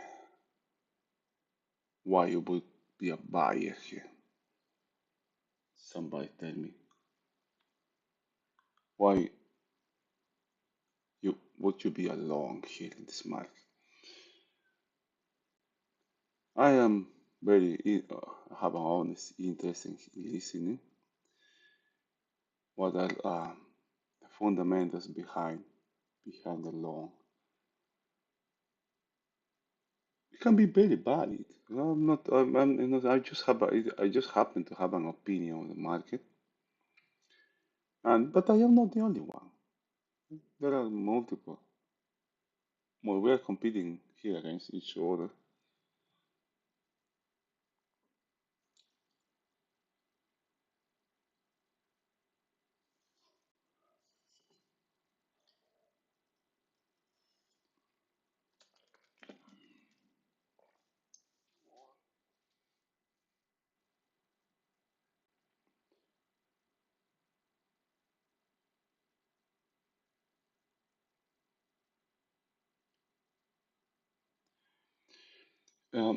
Speaker 1: why you would be a buyer here. Somebody tell me why you would you be a long here in this market. I am have an honest interest in listening. What are the fundamentals behind the long? It can be very valid. I'm not. I'm not. I just happen to have an opinion on the market, and but I am not the only one. There are multiple. Well, we are competing here against each other.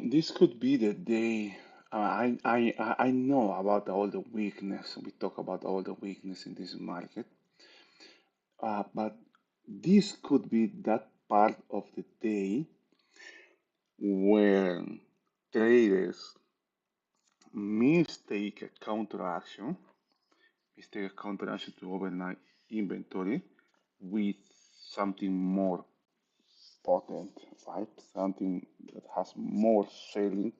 Speaker 1: This could be the day. I know about all the weakness. We talk about all the weakness in this market, but this could be that part of the day where traders mistake a counteraction, to overnight inventory with something more potent, right? Something that has more selling,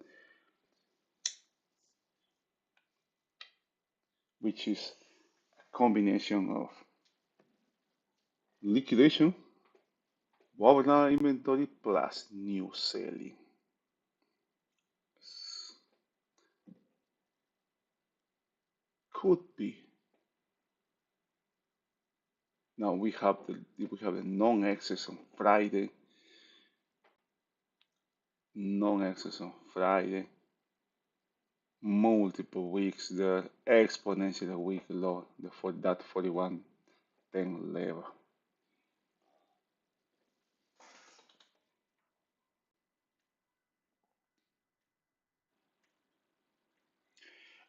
Speaker 1: which is a combination of liquidation, overnight inventory plus new selling. Could be. Now we have the non-excess on Friday, non-excess on Friday, multiple weeks there, exponentially week low, for that 41.10 level.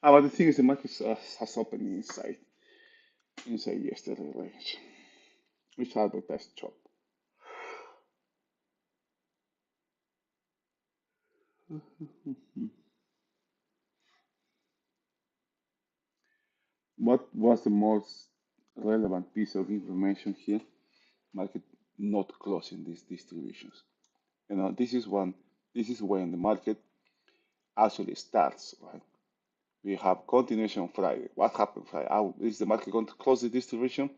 Speaker 1: But the thing is, the market has opened inside yesterday range, which had the best chop. What was the most relevant piece of information here? Market not closing these distributions. This is one. This is when the market actually starts, right? We have continuation Friday. What happened Friday? How is the market going to close the distribution?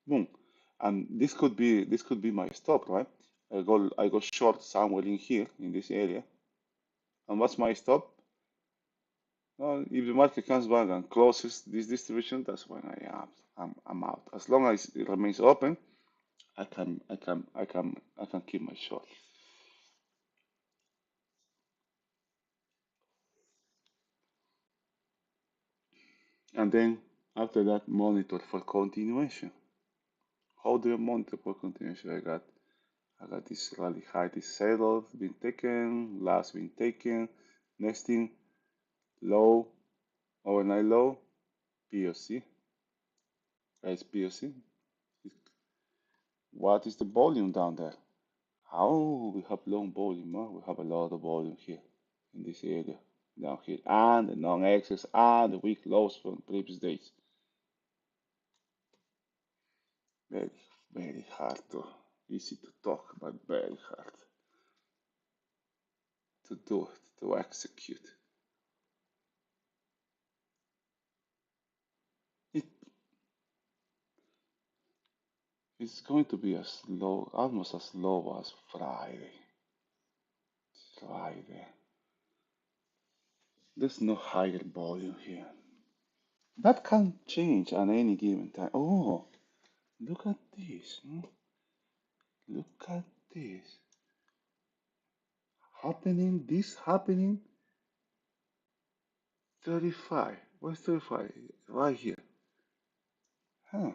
Speaker 1: Boom. And this could be my stop, right? I go short somewhere in here in this area. And what's my stop? If the market comes back and closes this distribution, that's when I'm out. As long as it remains open, I can keep my short. And then after that, monitor for continuation. How do you monitor for continuation? I got this rally high, this settle been taken, last been taken, nesting, low, overnight low, POC, guys, POC. What is the volume down there? Oh, we have long volume, huh? We have a lot of volume here in this area down here, and the non-access and the weak lows from previous days. Very, very hard to, easy to talk, but very hard to do it, to execute. It is going to be as low, almost as low as Friday. Friday. There's no higher volume here. That can change at any given time. Oh, look at this. Look at this. This happening 35. What's 35? Right here. Huh.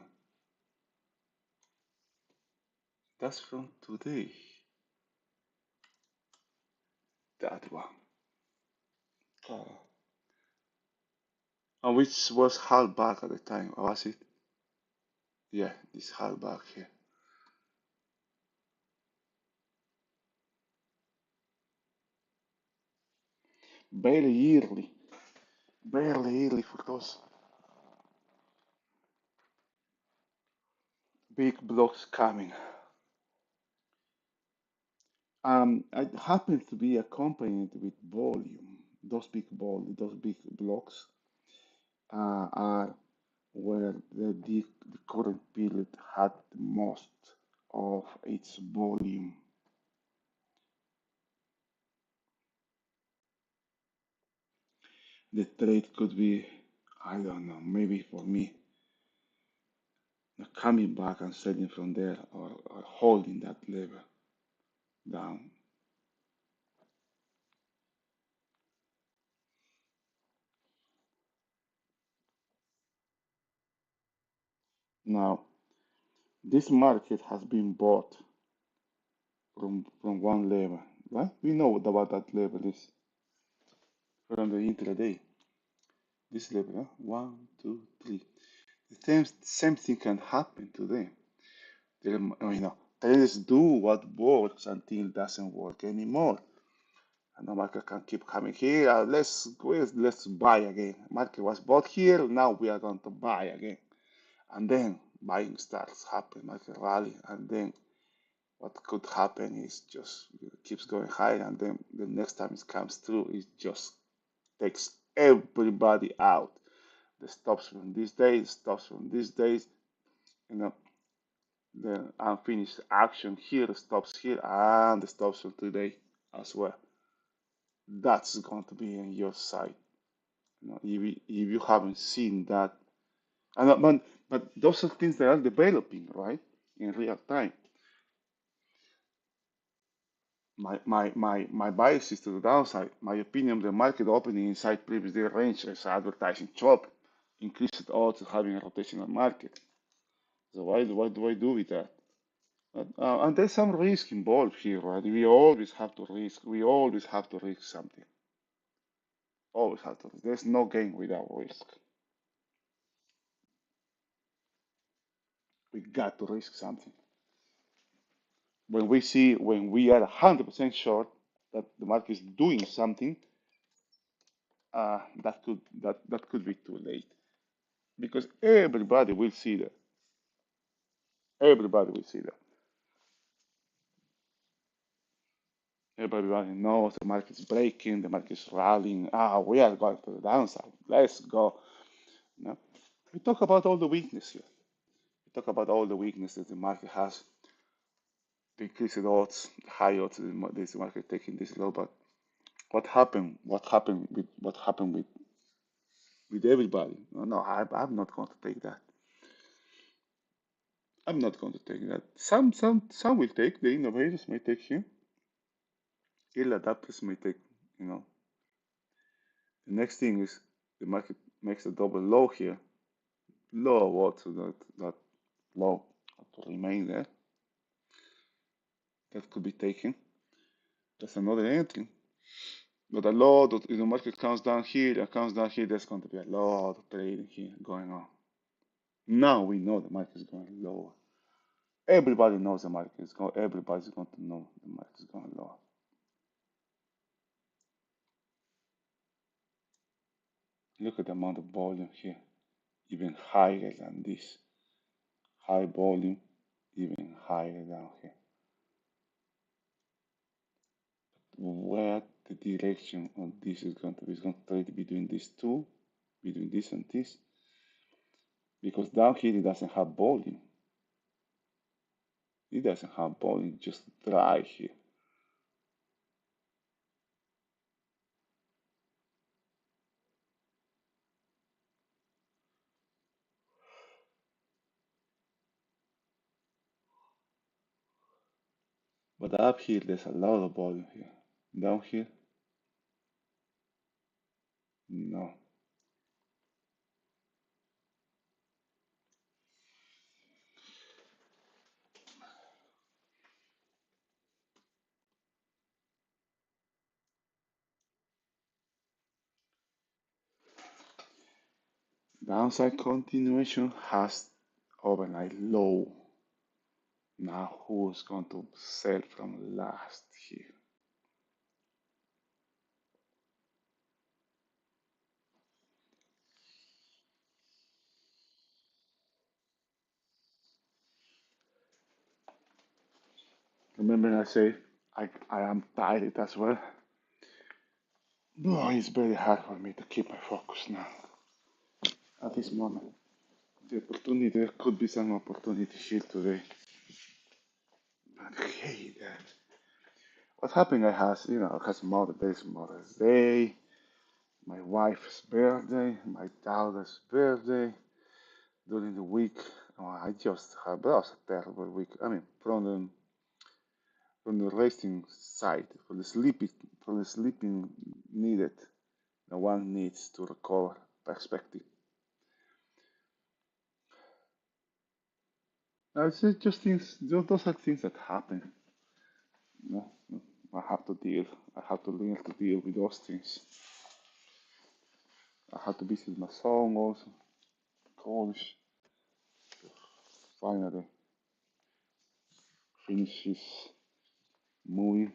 Speaker 1: That's from today. That one. Uh, and which was held back at the time, was it? Yeah, this held back here. Barely yearly. Barely yearly for those big blocks coming. It happens to be accompanied with volume. Those big blocks are where the current period had the most of its volume. The trade could be, I don't know, maybe for me, coming back and selling from there or holding that level down. Now, this market has been bought from one level, right? We know what that level is from the intraday. This level, huh? One, two, three. The same thing can happen today. Traders do what works until it doesn't work anymore. And the market can keep coming here. Let's buy again. Market was bought here. Now we are going to buy again. And then buying starts happen, market rally, and then what could happen is just keeps going higher, and then the next time it comes through, it just takes everybody out. The stops from these days, stops from these days, you know, the unfinished action here, the stops here, and the stops from today as well. That's going to be on your side. If you haven't seen that, but those are things that are developing, right, in real time. My bias is to the downside. My opinion, the market opening inside previous day range is advertising chop, increased odds of having a rotational market. So why do I do with that? And there's some risk involved here, right? We always have to risk. We always have to risk something. Always have to. There's no gain without risk. We got to risk something. When we are 100% sure that the market is doing something, that could be too late because everybody will see that. Everybody will see that. Everybody knows the market is breaking, the market is rallying. We are going to the downside. Let's go. You know? We talk about all the weakness here. We talk about all the weaknesses the market has. The increased odds, the high odds, this market taking this low. But what happened? What happened with everybody? No, I'm not going to take that. I'm not going to take that. Some will take. The innovators may take here. Early adapters may take. You know, the next thing is the market makes a double low here. Low what? So that low to remain there. That could be taken. That's another entry. But a lot of if the market comes down here and comes down here, there's going to be a lot of trading here going on. Now we know the market is going lower. Everybody knows the market is going. Everybody's going to know the market is going lower. Look at the amount of volume here, even higher than this. High volume, even higher down here. Where the direction of this is going to be? It's going to trade between these two, between this and this, because down here it doesn't have volume. It doesn't have volume, just dry here. But up here, there's a lot of volume here. Down here, no. Downside continuation has overnight low. Now who's going to sell from last here? Remember I say I am tired as well. Boy, it's very hard for me to keep my focus now at this moment. The opportunity, there could be some opportunity here today. But hey, what happened? I has, has Mother's Day, my wife's birthday, my daughter's birthday during the week. Oh, I just had that was a terrible week. I mean, from the resting side, from the sleeping needed, the one needs to recover perspective. It's just things. Those are things that happen. You know, I have to deal. I have to learn to deal with those things. I have to visit my son also, college. Finally, finish his movie.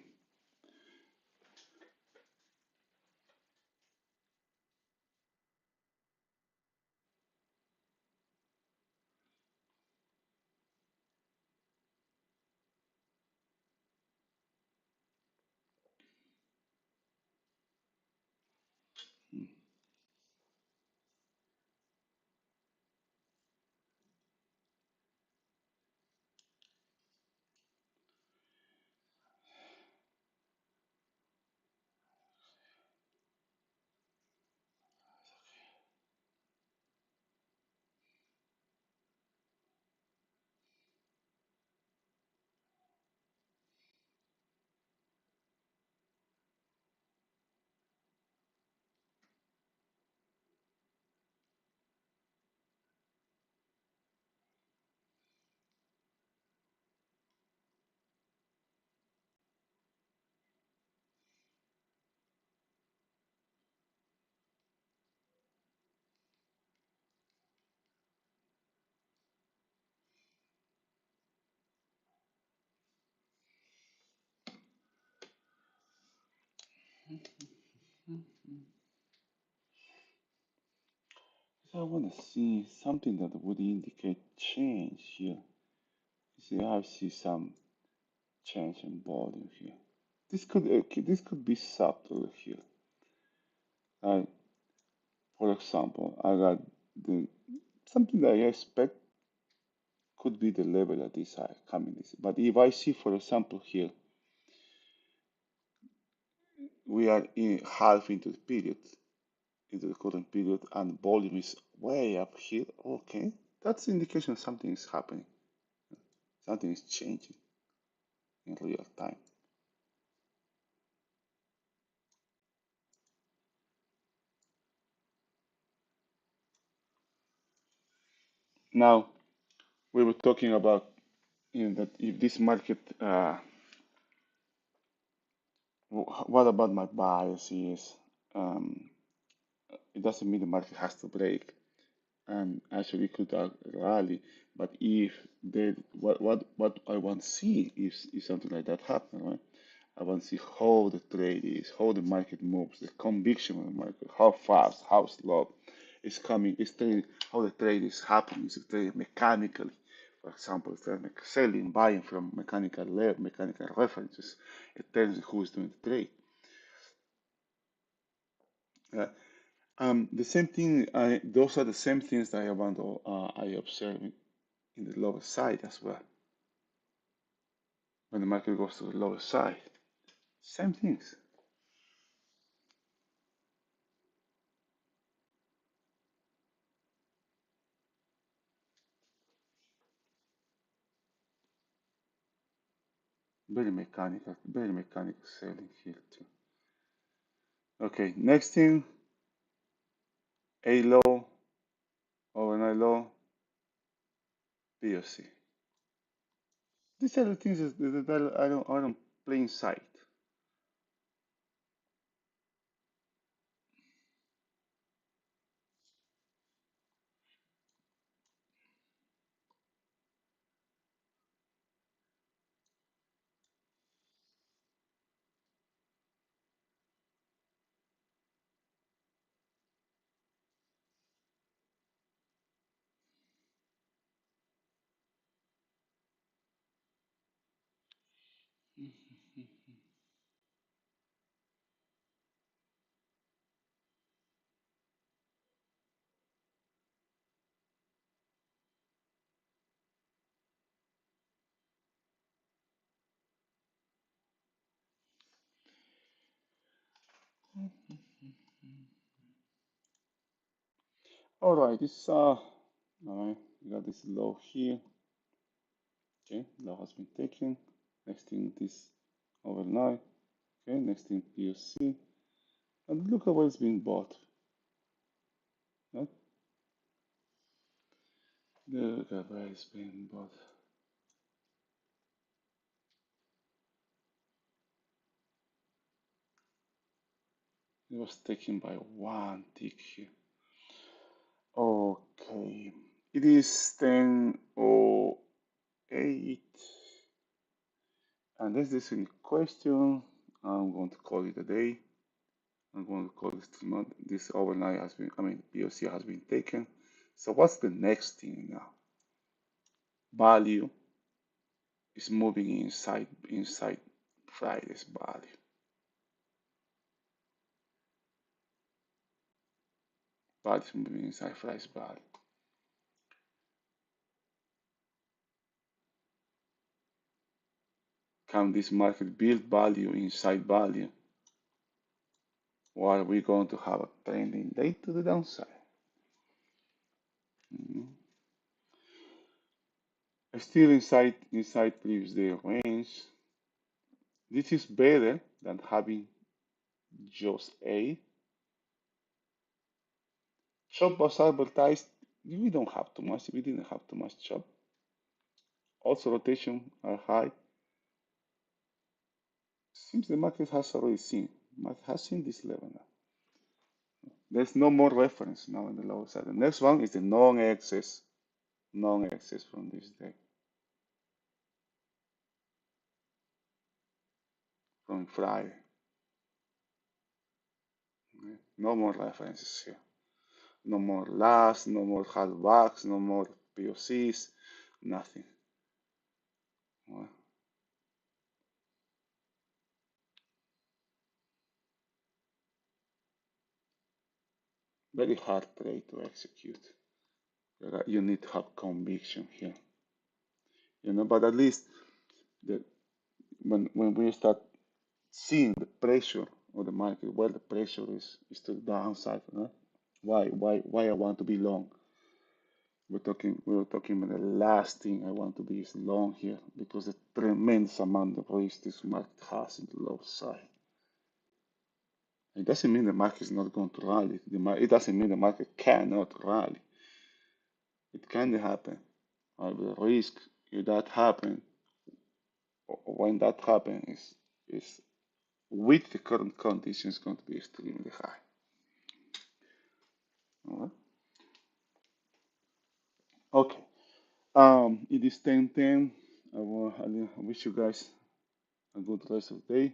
Speaker 1: So I want to see something that would indicate change here. See, I see some change in volume here. This could be subtle here. I, for example, I got the something that I expect could be the level that is coming. But if I see, for example, here we are in half into the period, into the current period, and volume is way up here. Okay, that's indication something is happening. Something is changing in real time. Now we were talking about that if this market, what about my bias is um, it doesn't mean the market has to break and actually could rally. But if they, what I want to see is something like that happen, right? I want to see how the trade is, how the market moves, the conviction of the market, how fast, how slow it's coming, it's trading, how the trade is happening, is it trading mechanically. For example, it's trading selling, buying from mechanical references. It tells you who is doing the trade. Uh, the same thing, those are the same things that I observe in the lower side as well. When the market goes to the lower side, same things. Very mechanical selling here too. Okay, next thing, A low, overnight low, POC. These are the things that I don't plain sight. All right, all right, we got this low here. Okay, low has been taken. Next thing this overnight. Okay, next thing POC. And look at what it's being bought. Right? Look at where it's being bought. It was taken by one tick here. Okay, it is 10:08, and this is in question. I'm going to call it a day. I'm going to call this month. This overnight has been, I mean, POC has been taken. So what's the next thing now? Value is moving inside Friday's value. Value is moving inside Friday's value. Can this market build value inside value? Or are we going to have a trending day to the downside? Mhm. Still inside previous day range. This is better than having just a chop was advertised. We don't have too much. We didn't have too much chop. Also rotation are high. Seems the market has already seen. Market has seen this level now. There's no more reference now on the lower side. The next one is the non-excess from this day, from Friday. No more references here. No more last, no more hardbacks, no more POCs, nothing. Well, very hard trade to execute. You need to have conviction here, But at least the, when we start seeing the pressure of the market, where the pressure is to the downside, why I want to be long. We were talking about the last thing I want to be is long here because the tremendous amount of risk this market has in the low side. It doesn't mean the market is not going to rally. It doesn't mean the market cannot rally. It can happen. The risk if that happen, when that happens, is with the current conditions going to be extremely high. All right. Okay. It is 10:10. I wish you guys a good rest of the day.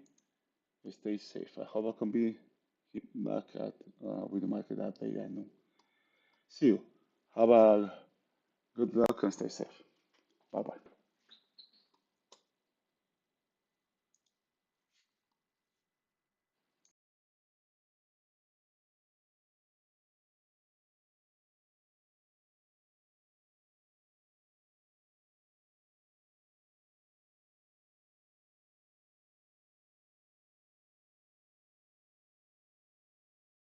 Speaker 1: Stay safe. I hope I can be back with the market update. I know. See you. Have a good luck and stay safe. Bye bye.